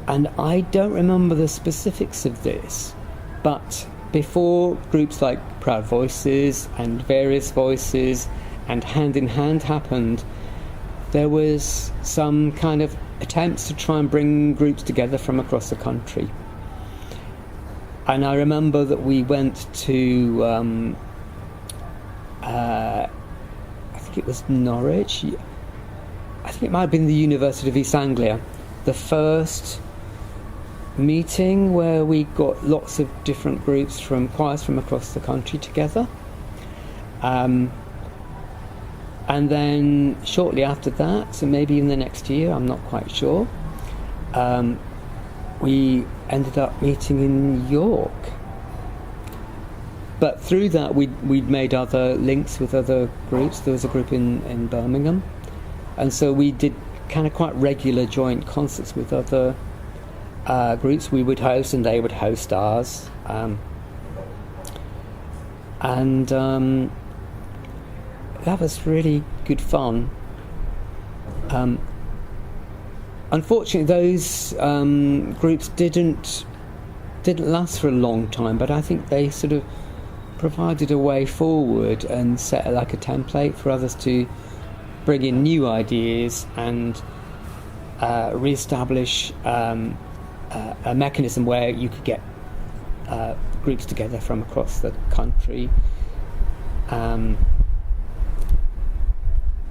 And I don't remember the specifics of this, but before groups like Proud Voices and Various Voices and Hand in Hand happened, there was some kind of attempts to try and bring groups together from across the country. And I remember that we went to I think it was Norwich, I think it might have been the University of East Anglia, the first meeting where we got lots of different groups from choirs from across the country together. And then shortly after that, so maybe in the next year, I'm not quite sure, we ended up meeting in York. But through that, we'd made other links with other groups. There was a group in Birmingham. And so we did kind of quite regular joint concerts with other groups we would host, and they would host ours. That was really good fun. Unfortunately, those groups didn't last for a long time, but I think they sort of provided a way forward and set like a template for others to bring in new ideas and re-establish a mechanism where you could get groups together from across the country.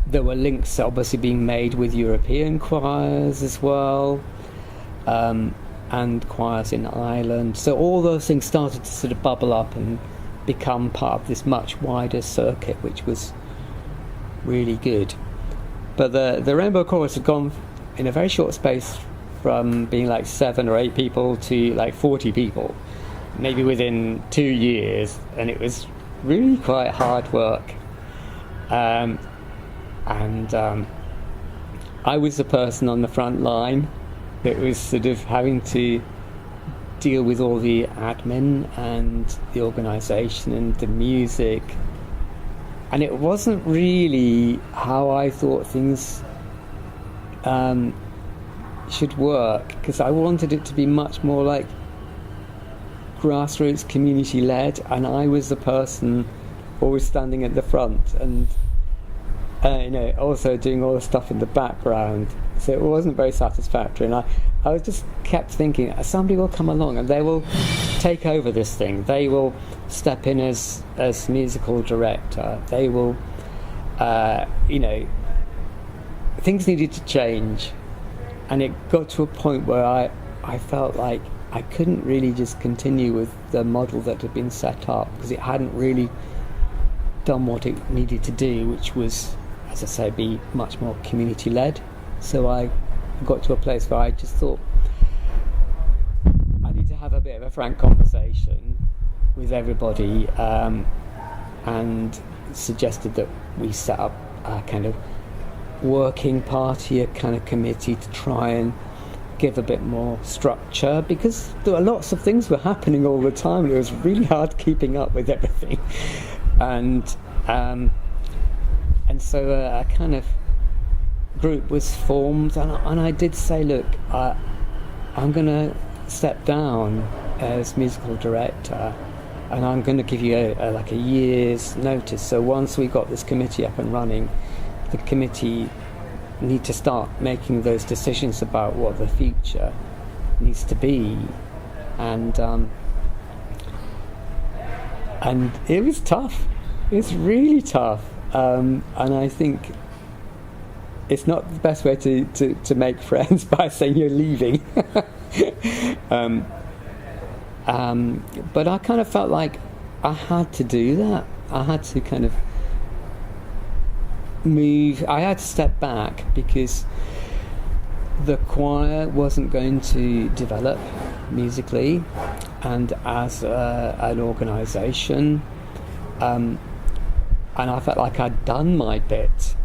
There were links obviously being made with European choirs as well, and choirs in Ireland. So all those things started to sort of bubble up and become part of this much wider circuit, which was really good. But the Rainbow Chorus had gone in a very short space from being like 7 or 8 people to like 40 people, maybe within 2 years, and it was really quite hard work. And I was the person on the front line that was sort of having to deal with all the admin and the organisation and the music, and it wasn't really how I thought things should work, because I wanted it to be much more like grassroots, community led, and I was the person always standing at the front and also doing all the stuff in the background. So it wasn't very satisfactory, and I was just kept thinking, somebody will come along and they will take over this thing. They will step in as musical director. They will, things needed to change, and it got to a point where I felt like I couldn't really just continue with the model that had been set up, because it hadn't really done what it needed to do, which was, as I say, be much more community led. So I got to a place where I just thought I need to have a bit of a frank conversation with everybody, and suggested that we set up a kind of working party, a kind of committee to try and give a bit more structure, because there were lots of things were happening all the time. It was really hard keeping up with everything, and so a kind of group was formed, and I did say, look, I'm going to step down as musical director, and I'm going to give you a year's notice. So once we got this committee up and running, the committee need to start making those decisions about what the future needs to be, and it was tough. It's really tough, and I think it's not the best way to make friends by saying you're leaving. But I kind of felt like I had to do that. I had to kind of move. I had to step back, because the choir wasn't going to develop musically and as an organisation, and I felt like I'd done my bit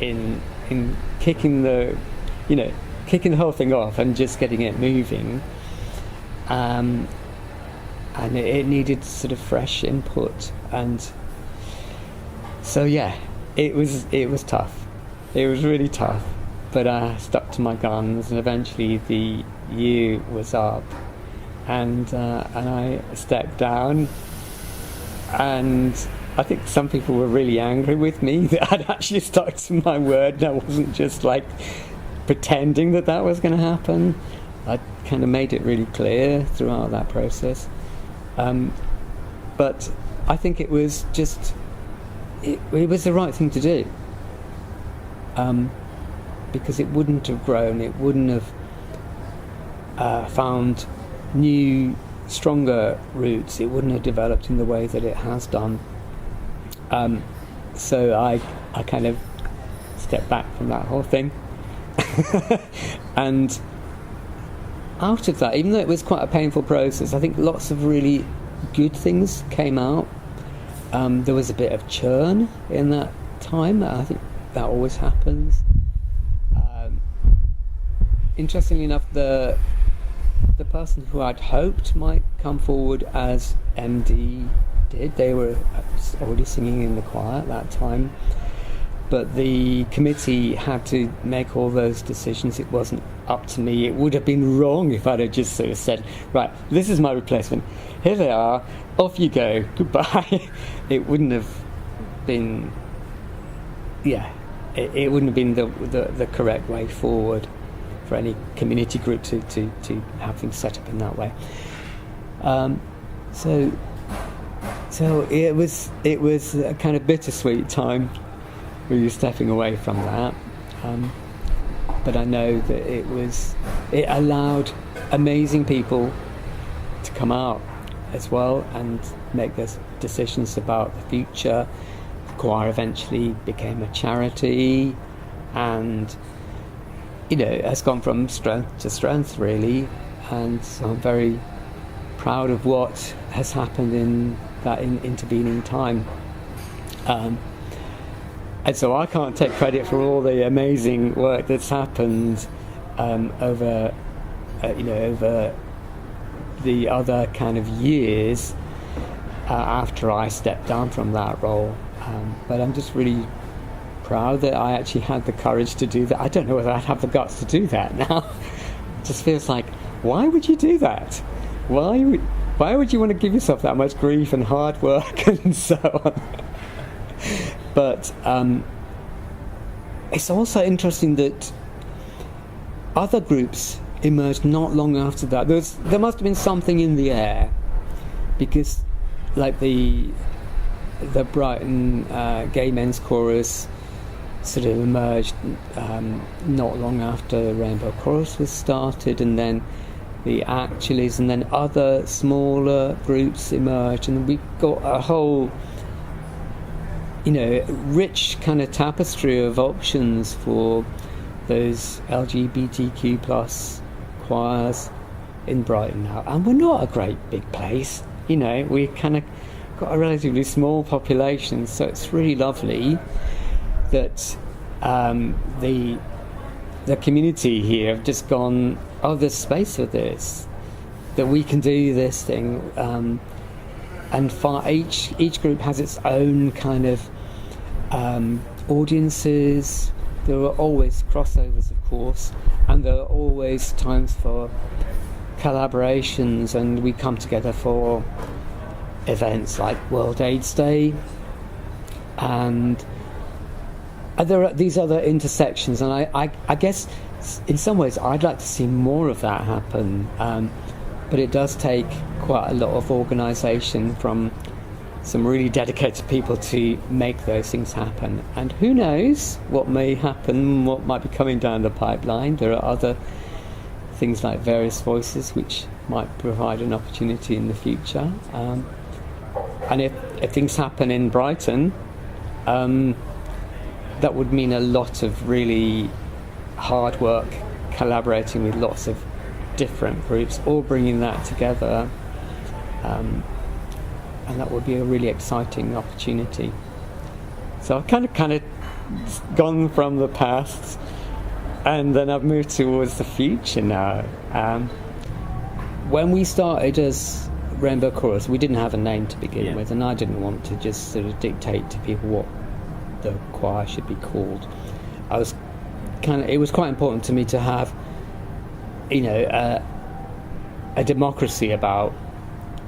in kicking the whole thing off and just getting it moving, and it needed sort of fresh input. And so it was tough. It was really tough, but I stuck to my guns, and eventually the year was up, and I stepped down, and I think some people were really angry with me that I'd actually stuck to my word, and I wasn't just like pretending that was going to happen. I kind of made it really clear throughout that process, but I think it was just it was the right thing to do, because it wouldn't have grown, it wouldn't have found new, stronger roots, it wouldn't have developed in the way that it has done. So I kind of stepped back from that whole thing. And out of that, even though it was quite a painful process, I think lots of really good things came out. There was a bit of churn in that time. I think that always happens. Interestingly enough, the person who I'd hoped might come forward as MD did. They were already singing in the choir at that time, but the committee had to make all those decisions. It wasn't up to me. It would have been wrong if I'd have just sort of said, right, this is my replacement, here they are, off you go, goodbye. It wouldn't have been it wouldn't have been the correct way forward for any community group to have things set up in that way. So So it was a kind of bittersweet time, really stepping away from that. But I know that it allowed amazing people to come out as well and make their decisions about the future. The choir eventually became a charity, and has gone from strength to strength, really. And so I'm very proud of what has happened in that intervening time. And so I can't take credit for all the amazing work that's happened over the other kind of years after I stepped down from that role. But I'm just really proud that I actually had the courage to do that. I don't know whether I'd have the guts to do that now. It just feels like, why would you do that? Why would you want to give yourself that much grief and hard work and so on? But it's also interesting that other groups emerged not long after that. There must have been something in the air, because like the Brighton Gay Men's Chorus sort of emerged not long after Rainbow Chorus was started, and then the Actuallys, and then other smaller groups emerged, and we got a whole rich kind of tapestry of options for those LGBTQ plus choirs in Brighton now. And we're not a great big place, we kind of got a relatively small population, so it's really lovely that the community here have just gone, there's space for this, that we can do this thing, and each group has its own kind of audiences. There are always crossovers, of course, and there are always times for collaborations, and we come together for events like World AIDS Day, and there are these other intersections, and I guess in some ways I'd like to see more of that happen, but it does take quite a lot of organisation from some really dedicated people to make those things happen. And who knows what may happen, what might be coming down the pipeline. There are other things like Various Voices which might provide an opportunity in the future. And if things happen in Brighton, that would mean a lot of really hard work, collaborating with lots of different groups, all bringing that together. And that would be a really exciting opportunity. So I've kind of gone from the past, and then I've moved towards the future now. When we started as Rainbow Chorus, we didn't have a name to begin with, and I didn't want to just sort of dictate to people what the choir should be called. It was quite important to me to have, a democracy about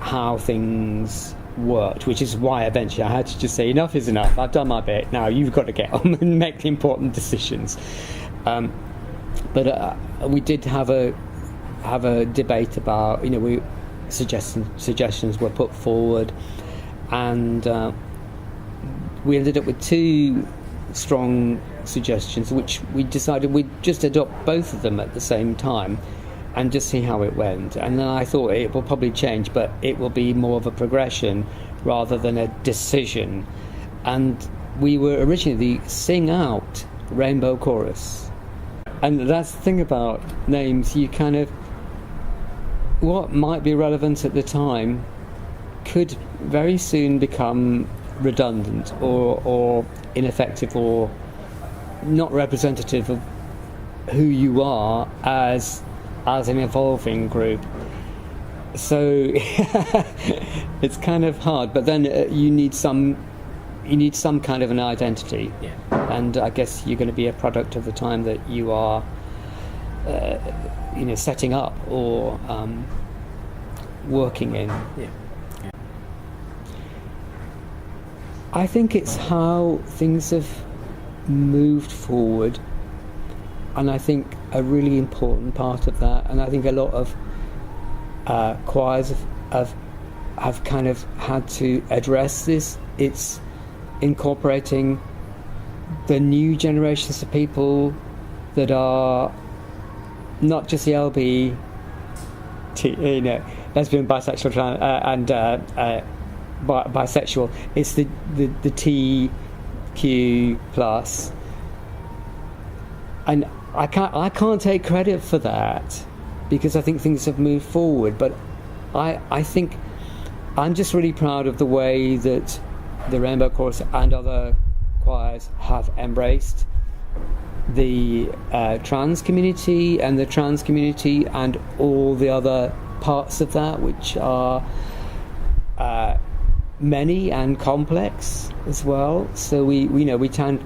how things worked, which is why eventually I had to just say, enough is enough, I've done my bit, now you've got to get on and make the important decisions. But we did have a debate about, suggestions were put forward, and we ended up with two strong suggestions, which we decided we'd just adopt both of them at the same time and just see how it went. And then I thought it will probably change, but it will be more of a progression rather than a decision. And we were originally the Sing Out Rainbow Chorus. And that's the thing about names, you kind of, what might be relevant at the time could very soon become redundant or ineffective or not representative of who you are as an evolving group. So it's kind of hard, but then you need some kind of an identity, and I guess you're going to be a product of the time that you are setting up or working in. I think it's how things have moved forward, and I think a really important part of that, and I think a lot of choirs have have kind of had to address this. It's incorporating the new generations of people that are not just the LB, lesbian, bisexual, and bisexual. It's the TQ plus, and I can't take credit for that because I think things have moved forward. But I think I'm just really proud of the way that the Rainbow Chorus and other choirs have embraced the trans community and all the other parts of that, which are many and complex as well. So we kind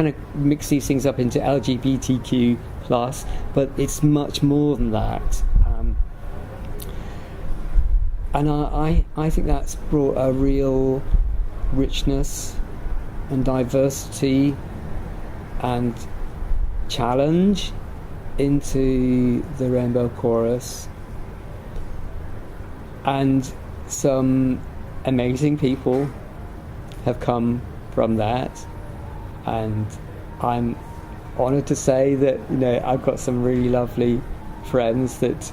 of mix these things up into LGBTQ plus, but it's much more than that. And I think that's brought a real richness and diversity and challenge into the Rainbow Chorus, and some amazing people have come from that, and I'm honoured to say that I've got some really lovely friends that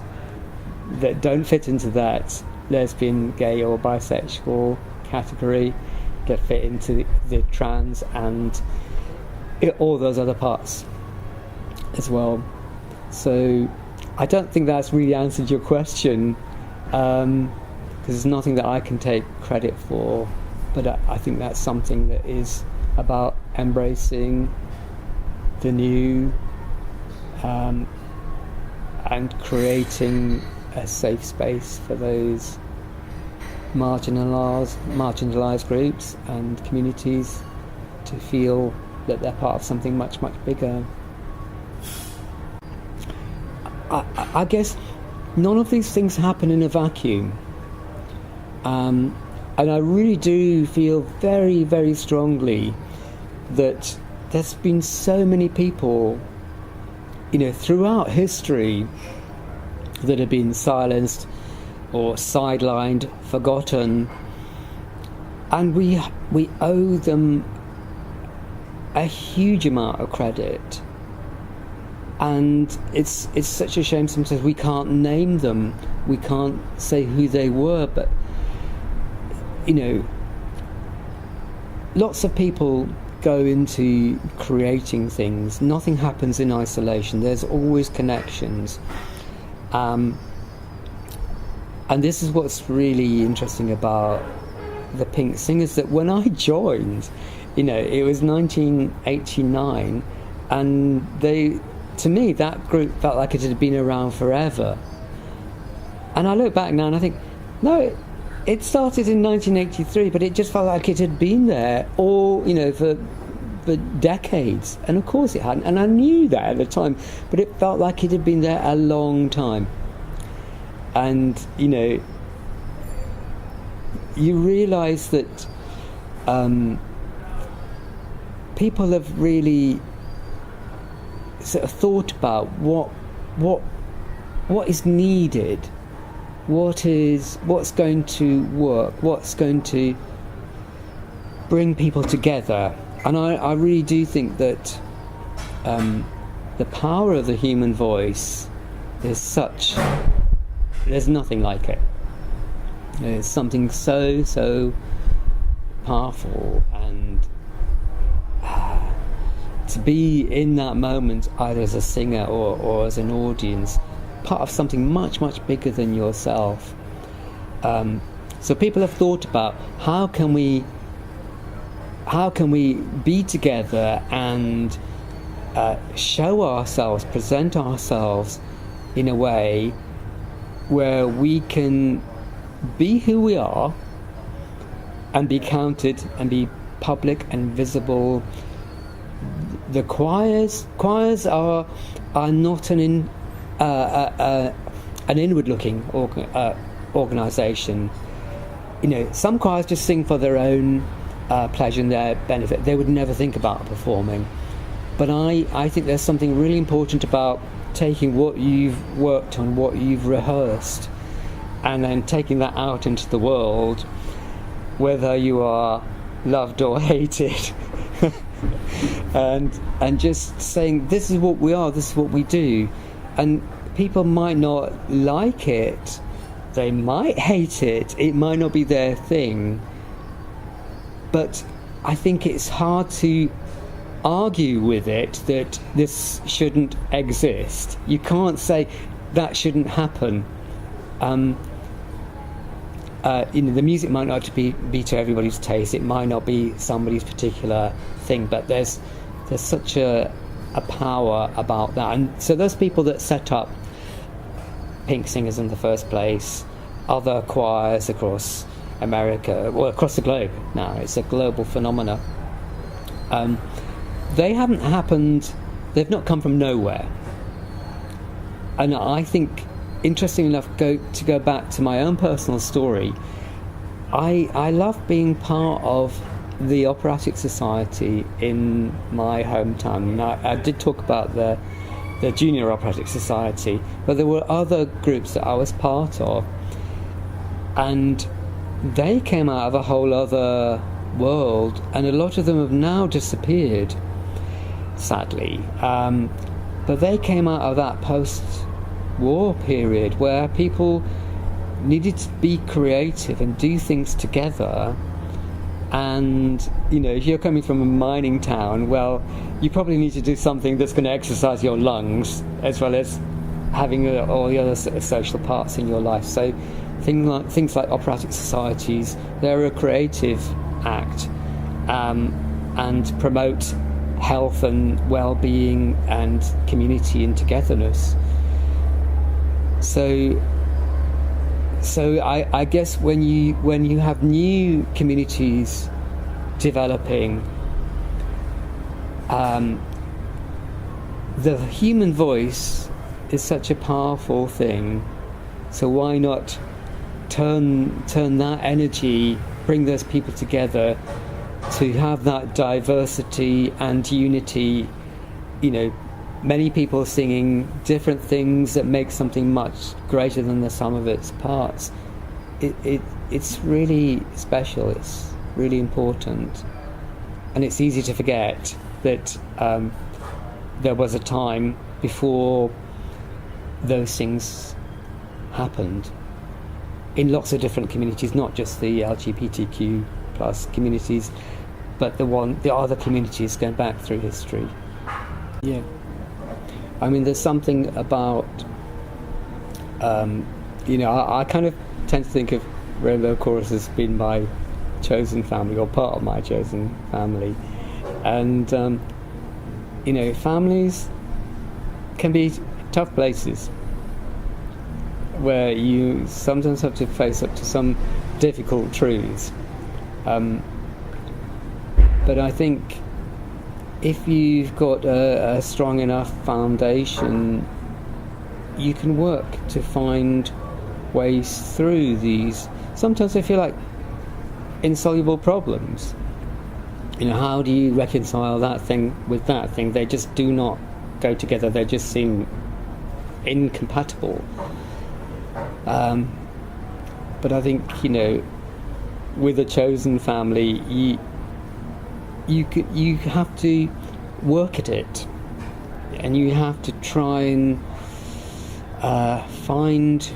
don't fit into that lesbian, gay or bisexual category, that fit into the trans and all those other parts as well. So I don't think that's really answered your question, because there's nothing that I can take credit for, but I think that's something that is about embracing the new and creating a safe space for those marginalised groups and communities to feel that they're part of something much, much bigger. I guess none of these things happen in a vacuum. And I really do feel very, very strongly that there's been so many people, throughout history that have been silenced or sidelined, forgotten, and we owe them a huge amount of credit. And it's such a shame sometimes we can't name them, we can't say who they were, but lots of people go into creating things. Nothing happens in isolation. There's always connections. And this is what's really interesting about the Pink Singers, that when I joined, it was 1989, and to me, that group felt like it had been around forever. And I look back now and I think, no, it started in 1983, but it just felt like it had been there all, for decades. And of course it hadn't. And I knew that at the time, but it felt like it had been there a long time. And, you realise that people have really sort of thought about what is needed, what's going to work, what's going to bring people together. And I really do think that the power of the human voice is such, there's nothing like it. It's something so powerful, and to be in that moment, either as a singer or as an audience, part of something much, much bigger than yourself. So people have thought about how can we be together and show ourselves, present ourselves in a way where we can be who we are and be counted and be public and visible. The choirs are not an inward-looking organisation. Some choirs just sing for their own pleasure and their benefit. They would never think about performing. But I think there's something really important about taking what you've worked on, what you've rehearsed, and then taking that out into the world, whether you are loved or hated, and just saying, this is what we are, this is what we do. And people might not like it, they might hate it, it might not be their thing, but I think it's hard to argue with it that this shouldn't exist. You can't say that shouldn't happen. The music might not be to everybody's taste, it might not be somebody's particular thing, but there's such a power about that. And so those people that set up Pink Singers in the first place, other choirs across America, well, across the globe now, it's a global phenomena, they've not come from nowhere. And I think, interesting enough, to go back to my own personal story, I love being part of the operatic society in my hometown. Now, I did talk about the junior operatic society, but there were other groups that I was part of, and they came out of a whole other world, and a lot of them have now disappeared, sadly. But they came out of that post-war period where people needed to be creative and do things together. And if you're coming from a mining town, well, you probably need to do something that's going to exercise your lungs as well as having all the other social parts in your life. So things like operatic societies, they're a creative act, and promote health and well-being and community and togetherness. So I guess when you have new communities developing, the human voice is such a powerful thing. So why not turn that energy, bring those people together to have that diversity and unity, many people singing different things that make something much greater than the sum of its parts. It's really special, it's really important. And it's easy to forget that there was a time before those things happened in lots of different communities, not just the LGBTQ plus communities, but the other communities going back through history. Yeah. I mean, there's something about, I kind of tend to think of Rainbow Chorus as being my chosen family, or part of my chosen family. And, families can be tough places where you sometimes have to face up to some difficult truths. But I think if you've got a strong enough foundation, you can work to find ways through these. Sometimes they feel like insoluble problems. How do you reconcile that thing with that thing? They just do not go together. They just seem incompatible. But I think, with a chosen family, you have to work at it, and you have to try and find.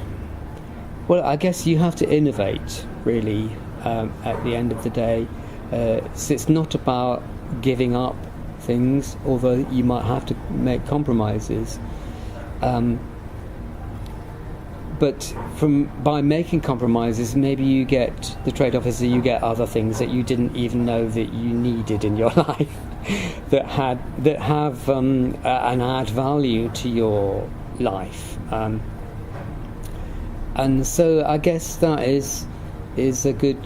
Well, I guess you have to innovate, really. At the end of the day, so it's not about giving up things, although you might have to make compromises. But by making compromises, maybe you get the trade-off is that you get other things that you didn't even know that you needed in your life, that have and add value to your life. And so I guess that is a good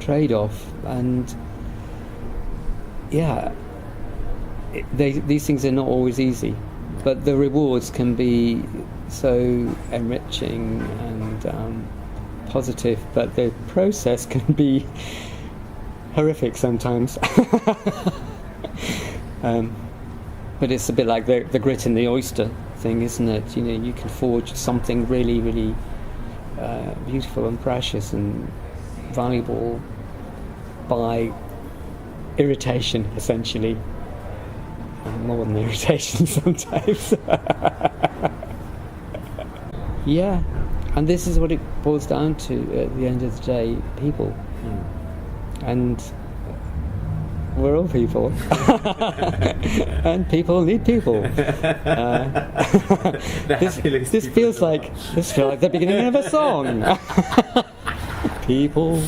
trade-off. And yeah, these things are not always easy, but the rewards can be so enriching and positive, but the process can be horrific sometimes. But it's a bit like the grit in the oyster thing, isn't it? You can forge something really, really beautiful and precious and valuable by irritation, essentially. And more than irritation sometimes. Yeah, and this is what it boils down to at the end of the day, people. And we're all people. And people need people. This feels like the beginning of a song. People.